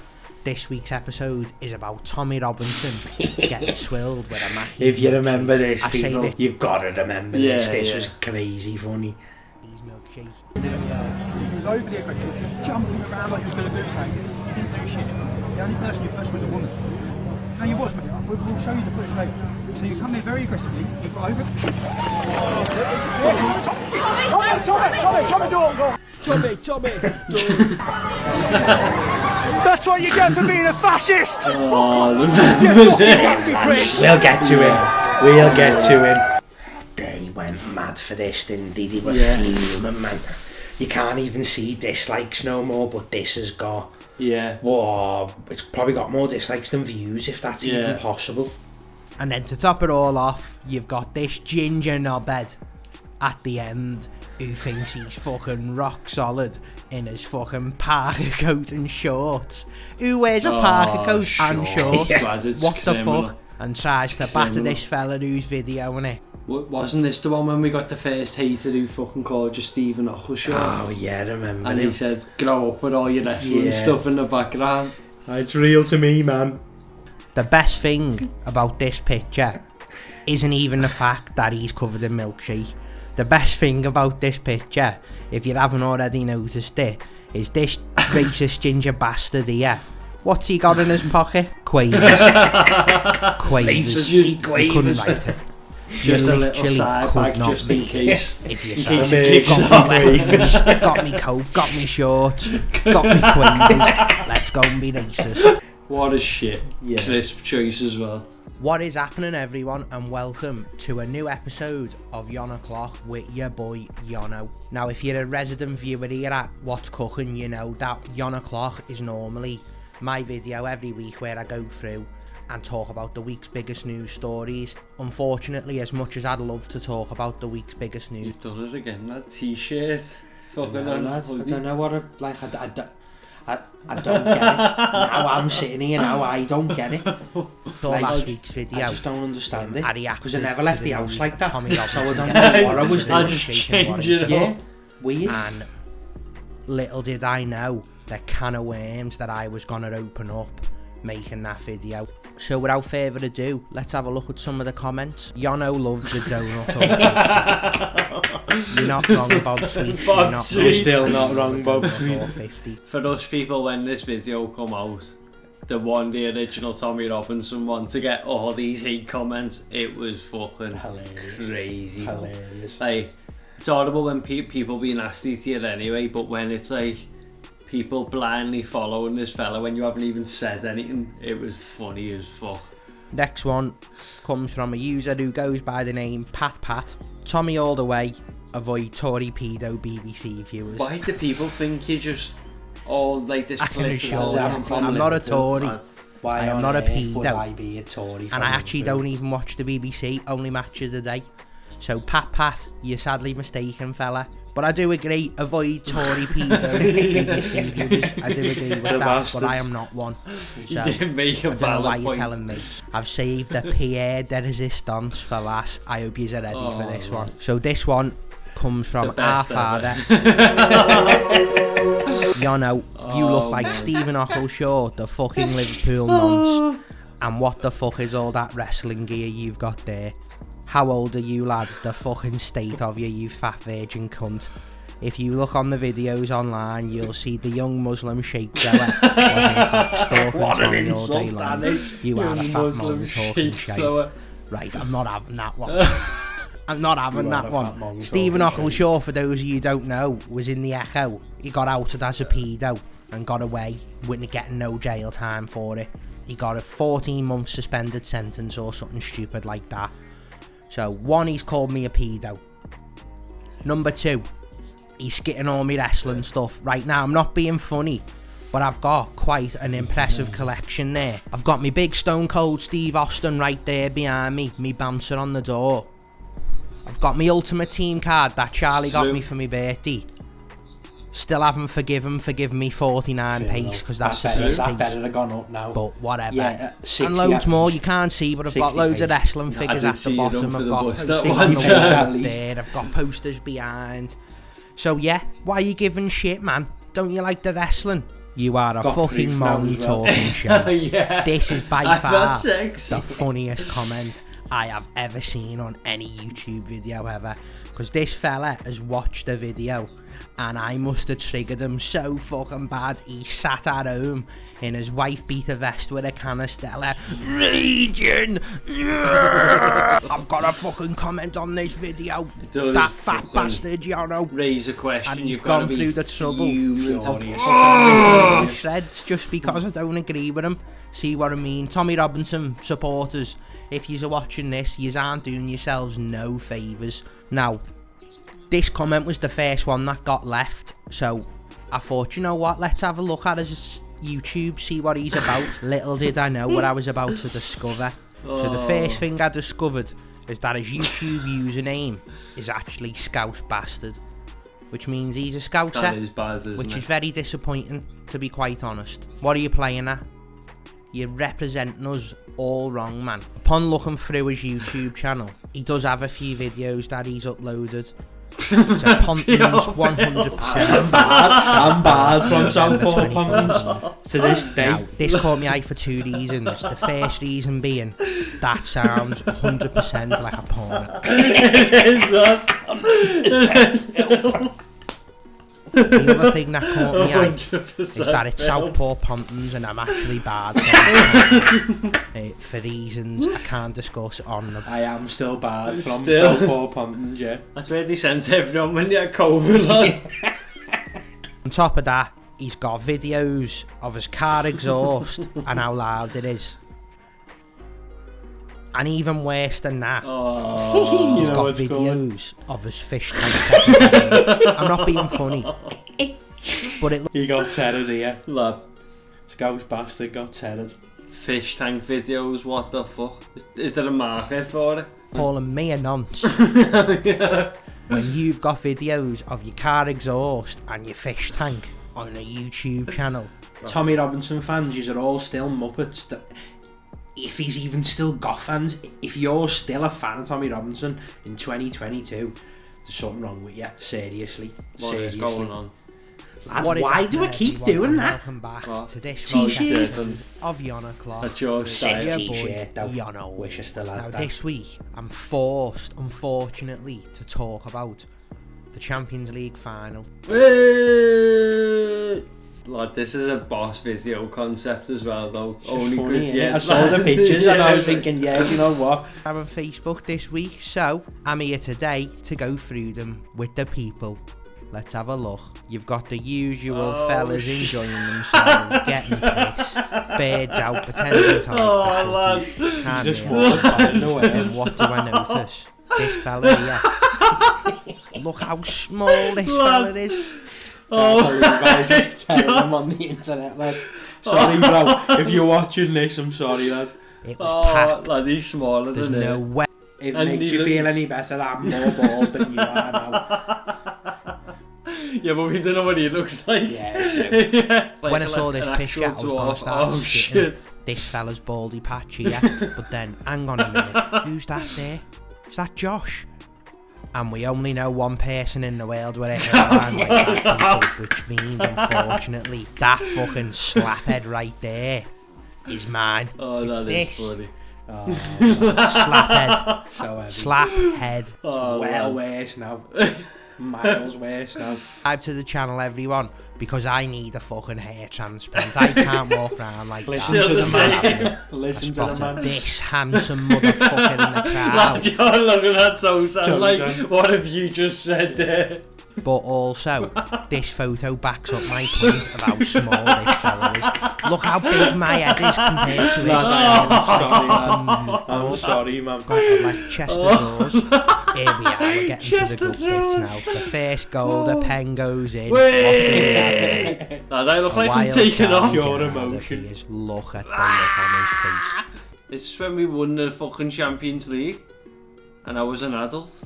this week's episode is about Tommy Robinson getting swilled with a Mackie. If you remember this, I people, you've got to remember this. This was crazy funny. Milkshake. He was overly aggressive, jumping around like he was going to do something. He didn't do shit. The only person you pushed was a woman. No, you was, but we'll show you the footage later. So you come here very aggressively, you got over. Tommy, do it, go on. Tommy. That's what you get for being a fascist! Oh, remember this. We'll get to him. We'll get to him. They went mad for this, didn't they? They were fuming, man. You can't even see dislikes no more, but this has got... Yeah. Whoa, it's probably got more dislikes than views, if that's even possible. And then to top it all off, you've got this ginger knobhead at the end who thinks he's fucking rock solid in his fucking parka coat and shorts. Who wears a parka coat and shorts? What the fuck? And tries to batter this fella who's videoing it. Wasn't this the one when we got the first hater who fucking called you Stephen Ockleshaw? Oh yeah, I remember And him. he said, grow up with all your wrestling stuff in the background. It's real to me, man. The best thing about this picture isn't even the fact that he's covered in milkshake. The best thing about this picture, if you haven't already noticed it, is this racist ginger bastard here. What's he got in his pocket? Quavers. Quavers. You couldn't write it. Just a little side bag, just in case. If you got me coat, got me shorts, got me quavers. Let's go and be racist. What a shit. Crisp choice as well. What is happening, everyone, and welcome to a new episode of Yon O'Clock with your boy Yono. Now, if you're a resident viewer here at What's Cooking, you know that Yon O'Clock is normally my video every week where I go through and talk about the week's biggest news stories. Unfortunately, as much as I'd love to talk about the week's biggest news... You've done it again, that t-shirt. Fucking I don't know what I don't get it. Now I'm sitting here now, I don't get it. So last week's video, I just don't understand it. Because I reacted never left to the the house news like of that. Tommy So I Robinson don't getting know what I was doing. I just change it Yeah, up. weird. And little did I know the can of worms that I was going to open up making that video. So without further ado, let's have a look at some of the comments. Yono loves the donut. You're not wrong about sweet. You're still not wrong about sweet. 50. For us people, when this video come out, the original Tommy Robinson one, to get all these hate comments, it was fucking crazy. Hilarious. Like, it's horrible when people be nasty to you anyway, but when it's like people blindly following this fella when you haven't even said anything, it was funny as fuck. Next one comes from a user who goes by the name Pat. Tommy all the way, avoid Tory pedo BBC viewers. Why do people think you're just all like this political? I'm not a Tory. Why I am not a pedo. would I be a Tory? And I actually don't even watch the BBC, only matches a day. So Pat, you're sadly mistaken, fella. But I do agree, avoid Tory pedo BBC viewers. I do agree with that, bastards. but I am not one. So, You didn't make a I don't know why valid you're point. telling me. I've saved the Pierre de Resistance for last. I hope you're ready for this one. So this one comes from our father. Yono, you look like Stephen Ockleshaw, the fucking Liverpool nonce. And what the fuck is all that wrestling gear you've got there? How old are you, lad? The fucking state of you fat virgin cunt. If you look on the videos online, you'll see the young Muslim sheikh fella What an insult that is. You are a fat mong talking shite. Right, I'm not having that one. I'm not having that one. Stephen Ockleshaw, for those of you who don't know, was in the Echo. He got outed as a pedo and got away with getting no jail time for it. He got a 14-month suspended sentence or something stupid like that. So, 1, he's called me a pedo. Number 2, he's getting all my wrestling stuff. Right now, I'm not being funny, but I've got quite an impressive collection there. I've got my big Stone Cold Steve Austin right there behind me, me bouncer on the door. I've got my Ultimate Team card that Charlie got me for my birthday. Still haven't forgiven me 49 pace because that's the 60. That better have gone up now. But whatever. Yeah, and loads more you can't see, but I've got loads of wrestling figures at the bottom. I've got posters on the wall there. I've got posters behind. So yeah, why are you giving shit, man? Don't you like the wrestling? You are a fucking mong talking shit. Yeah. This is by far the funniest comment I have ever seen on any YouTube video ever. Because this fella has watched the video and I must have triggered him so fucking bad. He sat at home in his wife beater vest with a can of Stella, raging. I've got a fucking comment on this video. That fat bastard, you know. Raise a question. And he's You've got gone to be through the trouble furious. of fucking the shreds just because I don't agree with him. See what I mean? Tommy Robinson supporters, if you're watching this, you aren't doing yourselves no favours. Now, this comment was the first one that got left, so I thought, you know what, let's have a look at his YouTube, see what he's about. Little did I know what I was about to discover. So the first thing I discovered is that his YouTube username is actually Scouse Bastard, which means he's a Scouser, That is bad, isn't which it? is very disappointing, to be quite honest. What are you playing at? You're representing us all wrong, man. Upon looking through his YouTube channel, he does have a few videos that he's uploaded. So Pontins 100%. I'm bad from Southport Pontins to this day. Now, this caught me eye for two reasons. The first reason being, that sounds 100% like a porn. The other thing that caught me eye is that it's Southport Pontins and I'm actually bad for reasons I can't discuss on them. I am still bad from Southport Pontins, yeah. That's where they sent everyone when you had COVID, lad. On top of that, he's got videos of his car exhaust and how loud it is. And even worse than that, he's got videos of his fish tank. I'm not being funny, but he got terrored here. Lad. Scouse Bastard got terrored. Fish tank videos, what the fuck? Is there a market for it? Calling me a nonce when you've got videos of your car exhaust and your fish tank on a YouTube channel. Tommy Robinson fans, yous are all still Muppets. If he's even still got fans, if you're still a fan of Tommy Robinson in 2022, there's something wrong with you. Seriously. What is going on? Lad, What is why up, do I there, keep everyone, doing and that? Welcome back to this T-shirt of Yonah Clock. That's your style. Your T-shirt, boy, though. Yonah. Wish I still had Now that. this week, I'm forced, unfortunately, to talk about the Champions League final. Lad, this is a boss video concept as well, though. It's Only funny, because innit? I saw the pictures and I was thinking, yeah, do you know what? I'm on Facebook this week, so I'm here today to go through them with the people. Let's have a look. You've got the usual fellas enjoying themselves, getting pissed, birds out, pretending to like the footy. Can't Just really. walking away. And what do I notice? This fella here. Look how small this fella is. I just tell them on the internet, lad. Sorry, bro. If you're watching this, I'm sorry, lad. It was packed. Lad, he's smaller There's than no him. way. It And makes you feel any better that I'm more bald than you are now. Yeah, but we don't know what he looks like. Yeah, true. Yeah. When I saw this an picture, I actual was going to dwarf. start Oh, spitting shit. this fella's baldy patch here. But then, hang on a minute. Who's that there? Is that Josh? And we only know one person in the world with it, which means, unfortunately, that fucking slaphead right there is mine. Oh, that it's is funny. Oh, Slaphead. so heavy. Slaphead. Oh, well lad. worse now. Miles worse now. Subscribe to the channel, everyone, because I need a fucking hair transplant. I can't walk around like Listen that. to the man. I Listen to the spotted man. this handsome motherfucker in the crowd. Lad, you're looking at Tosan like, Tosan. what have you just said there? But also, this photo backs up my point of how small this fella is. Look how big my head is compared to his. I'm sorry, man. Like Chester Drawers. Here we are, we're getting to the good bits now. The first goal, the pen goes in. Lad, I look like I'm taking off. Pure emotion. Look at the look on his face. This is when we won the fucking Champions League, and I was an adult.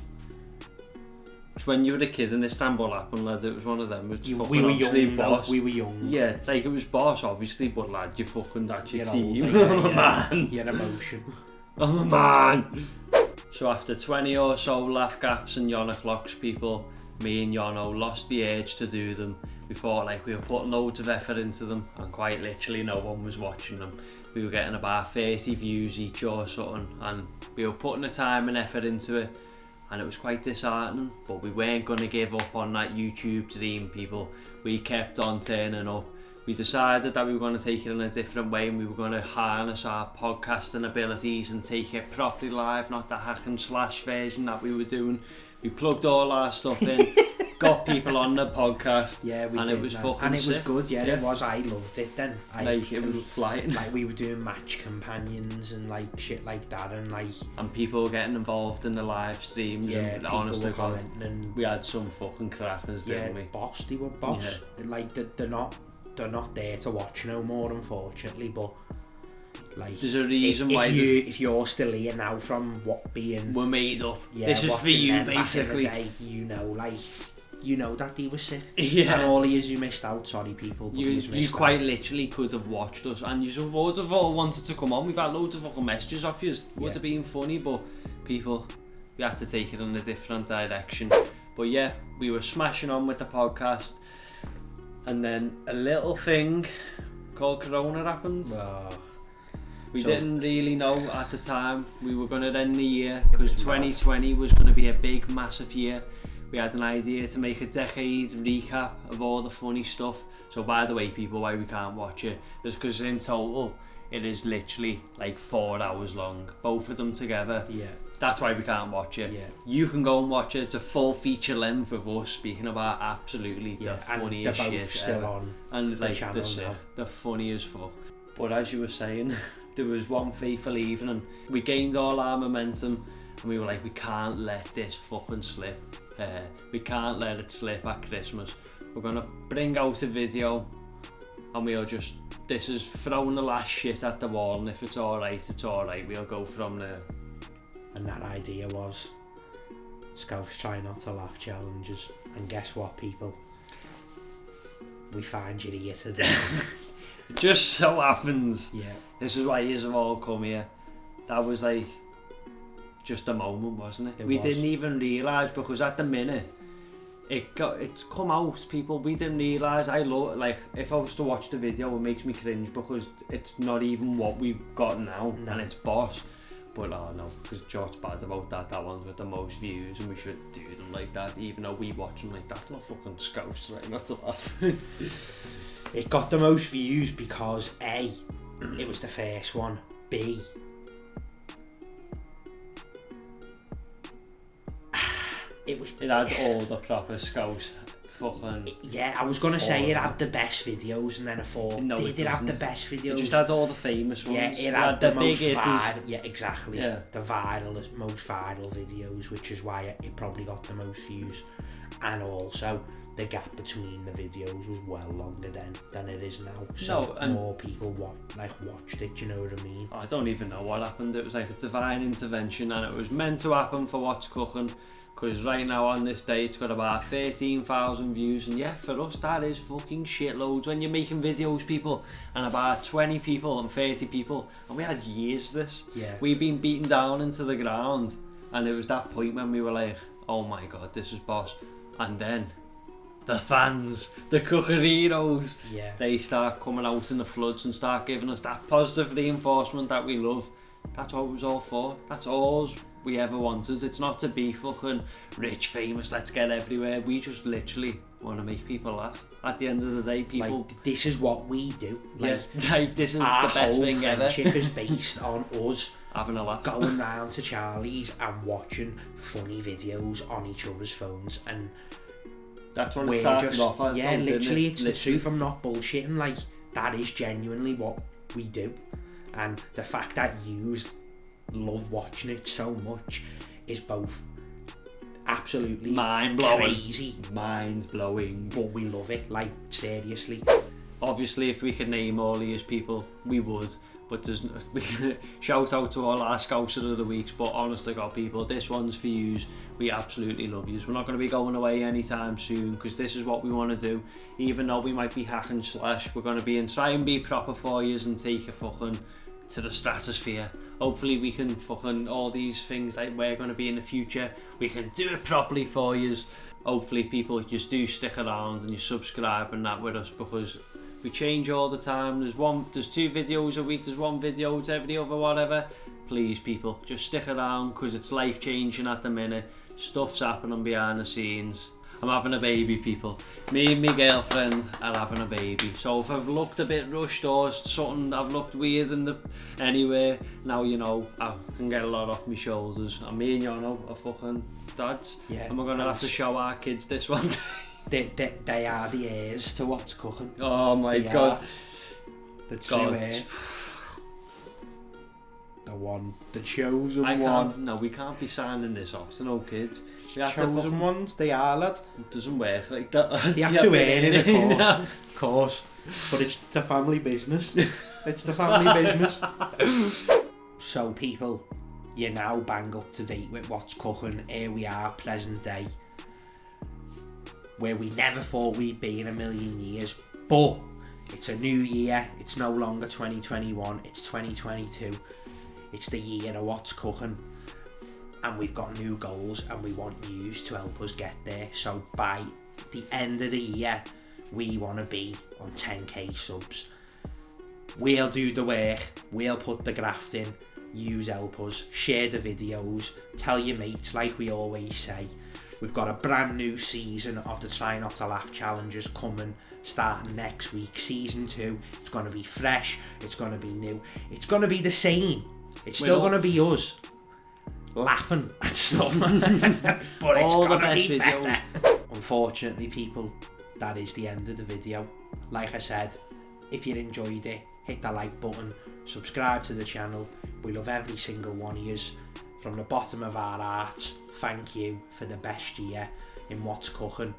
It's when you were a kid in Istanbul happened, lad. It was one of them. It's We fucking were obviously young, though. boss. We were young. Yeah, like it was boss, obviously, but lad, you fucking that's your You're team. older, I'm a man. You're emotion. I'm a man. So after 20 or so laugh gaffs and Yonah clocks, people, me and Yono lost the urge to do them. We thought like we were putting loads of effort into them, and quite literally no one was watching them. We were getting about 30 views each or something, and we were putting the time and effort into it. and it was quite disheartening, but we weren't going to give up on that YouTube dream, people. We kept on turning up. We decided that we were going to take it in a different way, and we were going to harness our podcasting abilities and take it properly live, not the hack and slash version that we were doing. We plugged all our stuff in, got people on the podcast, yeah, we and did, it was man. fucking and it was sick. good, yeah, it was. I loved it then. It was flying. Like we were doing match companions and like shit like that, and like people were getting involved in the live streams. Yeah, and people honestly, were commenting, and we had some fucking crackers, didn't we? Boss, they were boss. Yeah. Like they're not there to watch no more, unfortunately, but like there's a reason why if you're still here now from what being we're made up, yeah, this is for you basically. Back in the day, you know that he was sick, yeah, and all he is, you missed out. Sorry, people, but you quite literally could have watched us, and you would have all wanted to come on. We've had loads of fucking messages off you. It would have been funny, but people, we had to take it in a different direction. But yeah, we were smashing on with the podcast, and then a little thing called Corona happened. We didn't really know at the time we were going to end the year, because 2020 was going to be a big, massive year. We had an idea to make a decade recap of all the funny stuff. So by the way, people, why we can't watch it is because in total it is literally like 4 hours long, both of them together. Yeah. That's why we can't watch it. Yeah. You can go and watch it. It's a full feature length of us speaking about absolutely the funniest and they're both shit still ever. on And like the channel now. The funny as fuck. But as you were saying, there was one fateful evening. We gained all our momentum, and we were like, we can't let this fucking slip. We can't let it slip at Christmas. We're gonna bring out a video, and this is throwing the last shit at the wall, and if it's alright, it's alright. We'll go from there. And that idea was Scouse try not to laugh challenges, and guess what, people? We find you here today. It just so happens. Yeah. This is why you have all come here. That was like just a moment, wasn't it? We didn't even realise, because at the minute it's come out, people. We didn't realise. Like, if I was to watch the video, it makes me cringe, because it's not even what we've got now, and it's boss. But oh no, because George's bad about that. That one's got the most views, and we should do them like that, even though we watch them like that. Not fucking Scouse, right? Not to laugh. It got the most views because A, it was the first one. B, it had all the proper Scouse fucking. Yeah, I was gonna say it had the best videos, and then I thought, no, did it have the best videos? It just had all the famous ones. Yeah, it had the most big viral. Yeah, exactly. Yeah. The most viral videos, which is why it probably got the most views, and also the gap between the videos was well longer than it is now. So more people watched it. Do you know what I mean? I don't even know what happened. It was like a divine intervention, and it was meant to happen for What's Cooking. Because right now on this day it's got about 13,000 views, and yeah, for us that is fucking shitloads when you're making videos, people, and about 20 people and 30 people, and we had years of this. Yeah. We've been beaten down into the ground, and it was that point when we were like, oh my god, this is boss. And then the fans, the Cookerinos, they start coming out in the floods and start giving us that positive reinforcement that we love. That's what it was all for. That's all we ever wanted. It's not to be fucking rich, famous, let's get everywhere. We just literally want to make people laugh. At the end of the day, people... Like, this is what we do. Like, this is the best thing ever. Our whole friendship is based on us having a laugh. Going round to Charlie's and watching funny videos on each other's phones, and... That's what it started off as. Yeah, literally, it's the truth. I'm not bullshitting. Like, that is genuinely what we do. And the fact that you love watching it so much is both absolutely mind-blowing, crazy, mind-blowing, but we love it, like, seriously. Obviously, if we could name all these people, we would, but there's shout out to all our Scouser of the weeks. But honestly, God, people, this one's for yous. We absolutely love yous. We're not going to be going away anytime soon, because this is what we want to do. Even though we might be hack and slash, we're going to be and try and be proper for yous and take it fucking to the stratosphere. Hopefully we can fucking all these things that we're going to be in the future, we can do it properly for yous. Hopefully people just do stick around and you subscribe and that with us, because we change all the time. There's 2 videos a week, there's 1 video every other whatever. Please people, just stick around, because it's life changing at the minute. Stuff's happening behind the scenes. I'm having a baby, people. Me and my girlfriend are having a baby. So if I've looked a bit rushed or something, I've looked weird in the anyway, now you know I can get a lot off my shoulders. And me and Yono are fucking dads. Yeah, and we're gonna have to show our kids this one day. They are the heirs to What's Cooking. Oh my god. The true heir. The chosen one. No, we can't be signing this off to no kids. We have Chosen ones, they are, lad. It doesn't work like that. You have to earn it, of course. But it's the family business. It's the family business. So, people, you're now bang up to date with What's Cooking. Here we are, present day. Where we never thought we'd be in a million years. But it's a new year. It's no longer 2021. It's 2022. It's the year of What's Cooking. And we've got new goals and we want you to help us get there. So by the end of the year, we want to be on 10k subs. We'll do the work, we'll put the graft in, you help us, share the videos, tell your mates like we always say. We've got a brand new season of the Try Not to Laugh challenges coming, starting next week, season 2. It's going to be fresh, it's going to be new, it's going to be the same. It's still going to be us laughing at stuff, but it's going to be better. Unfortunately, people, that is the end of the video. Like I said, if you enjoyed it, hit the like button, subscribe to the channel. We love every single one of yous. From the bottom of our hearts, thank you for the best year in What's Cooking,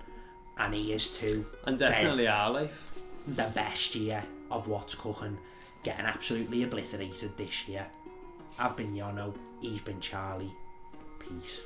and here's to and definitely our life, the best year of What's Cooking, getting absolutely obliterated this year. I've been Yono, he's been Charlie. Peace.